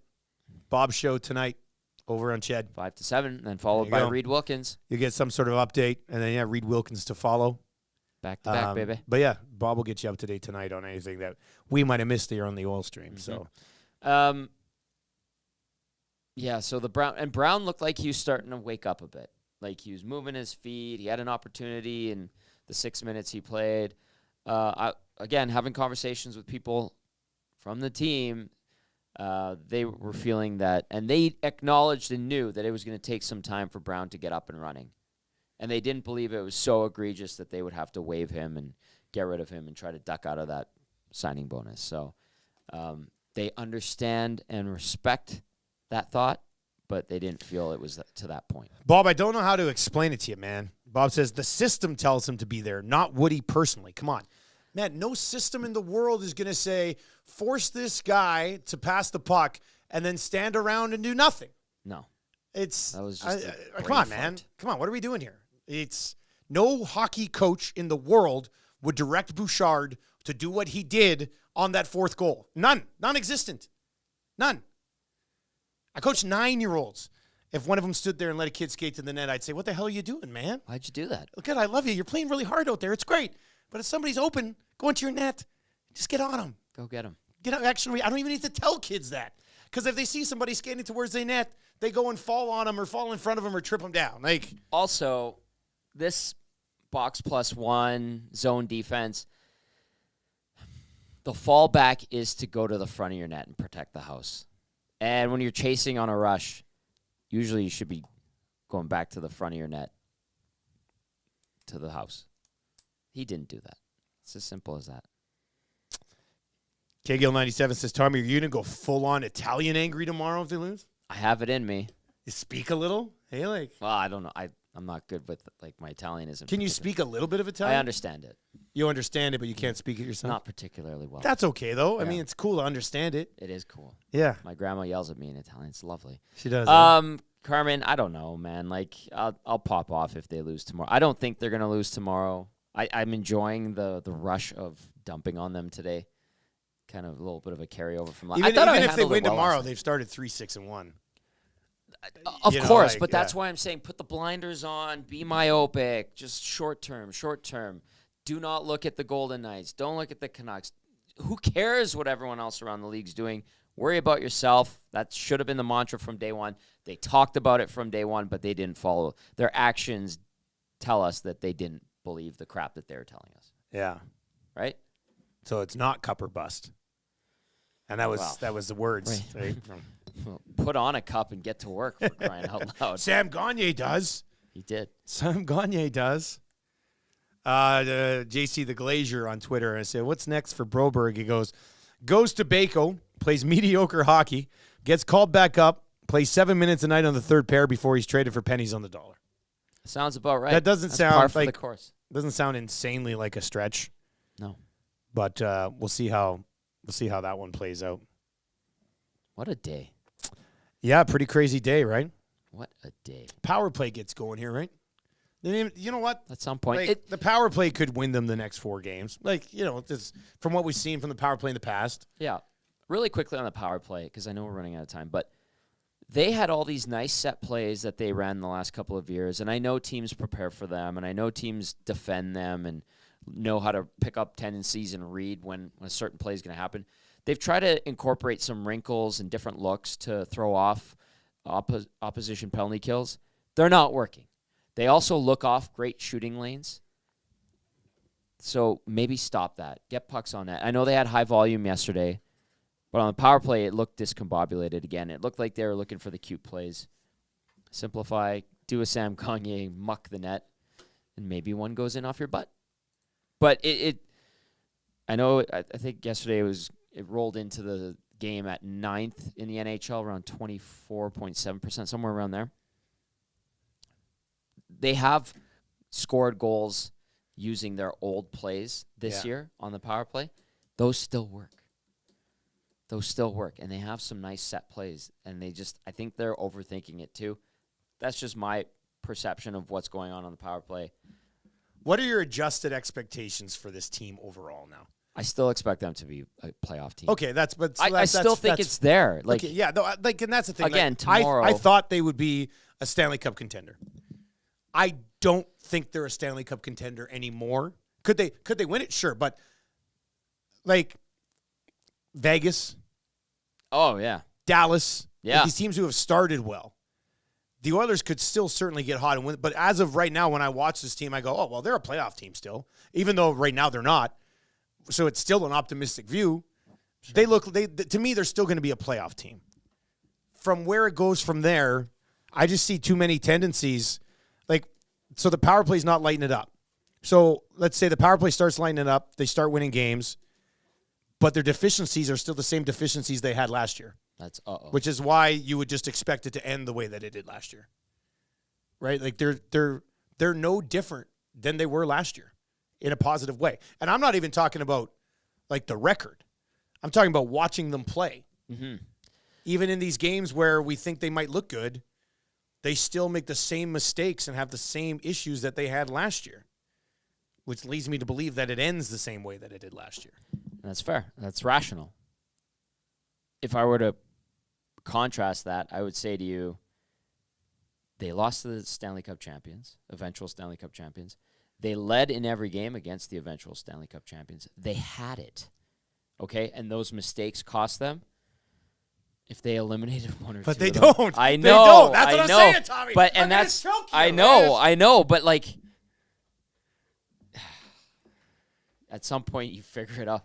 Bob's show tonight over on Ched. 5 to 7, then followed by Reed Wilkins. You get some sort of update, and then, Reed Wilkins to follow. Back to back, baby. But, yeah, Bob will get you up to date tonight on anything that we might have missed here on the oil stream. Mm-hmm. So, so the Brown looked like he was starting to wake up a bit. Like he was moving his feet. He had an opportunity in the 6 minutes he played. Again, having conversations with people from the team, they were feeling that, and they acknowledged and knew that it was going to take some time for Brown to get up and running. And they didn't believe it was so egregious that they would have to waive him and get rid of him and try to duck out of that signing bonus. So they understand and respect that thought, but they didn't feel it was to that point. Bob, I don't know how to explain it to you, man. Bob says the system tells him to be there, not Woody personally. Come on. Man, no system in the world is going to say, force this guy to pass the puck and then stand around and do nothing. No. That was just come on, man. Come on, what are we doing here? It's no hockey coach in the world would direct Bouchard to do what he did on that fourth goal. None. Non-existent. None. I coached 9-year-olds. If one of them stood there and let a kid skate to the net, I'd say, what the hell are you doing, man? Why'd you do that? Look at, I love you. You're playing really hard out there. It's great. But if somebody's open, go into your net. Just get on them. Go get him. Get out. Actually, I don't even need to tell kids that. Because if they see somebody skating towards the net, they go and fall on them or fall in front of them or trip them down. Like, also, this box +1 zone defense, the fallback is to go to the front of your net and protect the house. And when you're chasing on a rush, usually you should be going back to the front of your net to the house. He didn't do that. It's as simple as that. KGill97 says, Tommy, are you going to go full-on Italian angry tomorrow if they lose? I have it in me. You speak a little? Hey, like. Well, I don't know. I'm not good with, like, my Italianism. Can you speak a little bit of Italian? I understand it. You understand it, but you can't speak it yourself? Not particularly well. That's okay, though. Yeah. I mean, it's cool to understand it. It is cool. Yeah. My grandma yells at me in Italian. It's lovely. She does. Carmen, I don't know, man. Like, I'll pop off if they lose tomorrow. I don't think they're going to lose tomorrow. I'm enjoying the rush of dumping on them today. Kind of a little bit of a carryover from last. Even if they win tomorrow, they've started 3-6-1. Of course, but that's why I'm saying put the blinders on, be myopic, just short term. Do not look at the Golden Knights. Don't look at the Canucks. Who cares what everyone else around the league's doing? Worry about yourself. That should have been the mantra from day one. They talked about it from day one, but they didn't follow. Their actions tell us that they didn't believe the crap that they were telling us. Yeah. Right? So it's not cup or bust. And that was the words. Right. Well, put on a cup and get to work, for crying out loud. Sam Gagner does. He did. Sam Gagner does. JC the Glazier on Twitter. And I said, what's next for Broberg? He goes to Baco, plays mediocre hockey, gets called back up, plays 7 minutes a night on the third pair before he's traded for pennies on the dollar. Sounds about right. That doesn't That's sound par for like the course. Doesn't sound insanely like a stretch. No. But we'll see how that one plays out. What a day. Yeah, pretty crazy day, right? What a day. Power play gets going here, right? You know what? At some point. Like, the power play could win them the next 4 games. Like, just from what we've seen from the power play in the past. Yeah. Really quickly on the power play, because I know we're running out of time, but they had all these nice set plays that they ran the last couple of years, and I know teams prepare for them, and I know teams defend them and know how to pick up tendencies and read when a certain play is going to happen. They've tried to incorporate some wrinkles and different looks to throw off opposition penalty kills. They're not working. They also look off great shooting lanes. So maybe stop that. Get pucks on that. I know they had high volume yesterday, but on the power play, it looked discombobulated again. It looked like they were looking for the cute plays. Simplify, do a Sam Gagner, muck the net, and maybe one goes in off your butt. But I know, I think yesterday it rolled into the game at 9th in the NHL, around 24.7%, somewhere around there. They have scored goals using their old plays this year on the power play. Those still work. And they have some nice set plays, and I think they're overthinking it too. That's just my perception of what's going on the power play. What are your adjusted expectations for this team overall now? I still expect them to be a playoff team. Okay, I still think it's there. Like, okay, yeah, no, like, and that's the thing. Again, like, tomorrow, I thought they would be a Stanley Cup contender. I don't think they're a Stanley Cup contender anymore. Could they win it? Sure, but like Vegas, oh yeah, Dallas, yeah, like these teams who have started well. The Oilers could still certainly get hot and win, but as of right now, when I watch this team, I go, oh well, they're a playoff team still, even though right now they're not. So it's still an optimistic view. Sure. To me, they're still going to be a playoff team. From where it goes from there, I just see too many tendencies. Like, so the power play's not lighting it up. So let's say the power play starts lighting it up. They start winning games, but their deficiencies are still the same deficiencies they had last year. That's which is why you would just expect it to end the way that it did last year, right? Like they're no different than they were last year in a positive way. And I'm not even talking about like the record. I'm talking about watching them play. Mm-hmm. Even in these games where we think they might look good, they still make the same mistakes and have the same issues that they had last year, which leads me to believe that it ends the same way that it did last year. That's fair. That's rational. If I were to contrast that, I would say to you, they lost to the Stanley Cup champions, eventual Stanley Cup champions. They led in every game against the eventual Stanley Cup champions. They had it, okay? And those mistakes cost them. If they eliminated one or but two, they of them, don't. I know. They don't. That's what I I'm know. saying, Tommy. But and that's I know. But like, at some point you figure it out.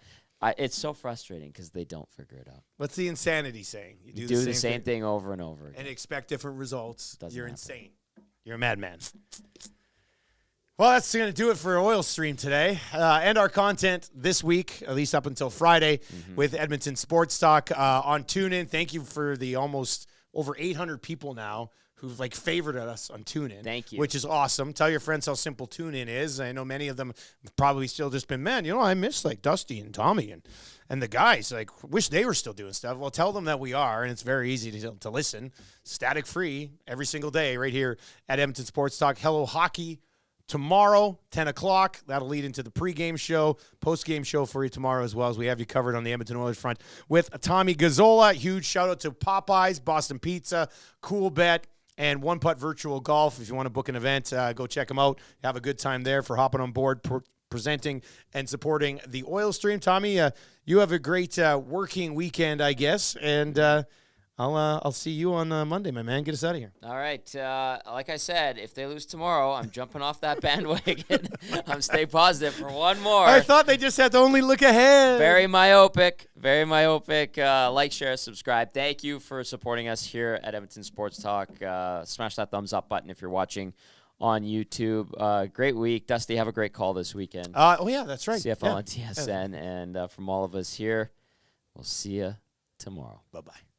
It's so frustrating because they don't figure it out. What's the insanity saying? You do the same thing over and over again. And expect different results. You're happen. insane. You're a madman. Well, that's going to do it for Oil Stream today. And our content this week, at least up until Friday, with Edmonton Sports Talk on TuneIn. Thank you for the almost over 800 people now who've favored us on TuneIn. Thank you. Which is awesome. Tell your friends how simple TuneIn is. I know many of them have probably still just been, man, I miss Dusty and Tommy and the guys. Wish they were still doing stuff. Well, tell them that we are, and it's very easy to listen. Static free every single day right here at Edmonton Sports Talk. Hello Hockey tomorrow, 10 o'clock. That'll lead into the pregame show, postgame show for you tomorrow as well, as we have you covered on the Edmonton Oilers front with Tommy Gazzola. Huge shout-out to Popeyes, Boston Pizza, Cool Bet, and One Putt Virtual Golf. If you want to book an event, go check them out. Have a good time there for hopping on board, presenting and supporting the Oil Stream. Tommy, you have a great working weekend, I guess, and I'll see you on Monday, my man. Get us out of here. All right. Like I said, if they lose tomorrow, I'm jumping off that bandwagon. I'm staying positive for one more. I thought they just had to only look ahead. Very myopic. Very myopic. Like, share, subscribe. Thank you for supporting us here at Edmonton Sports Talk. Smash that thumbs up button if you're watching on YouTube. Great week. Dusty, have a great call this weekend. Yeah, that's right. CFL and TSN. And from all of us here, we'll see you tomorrow. Bye-bye.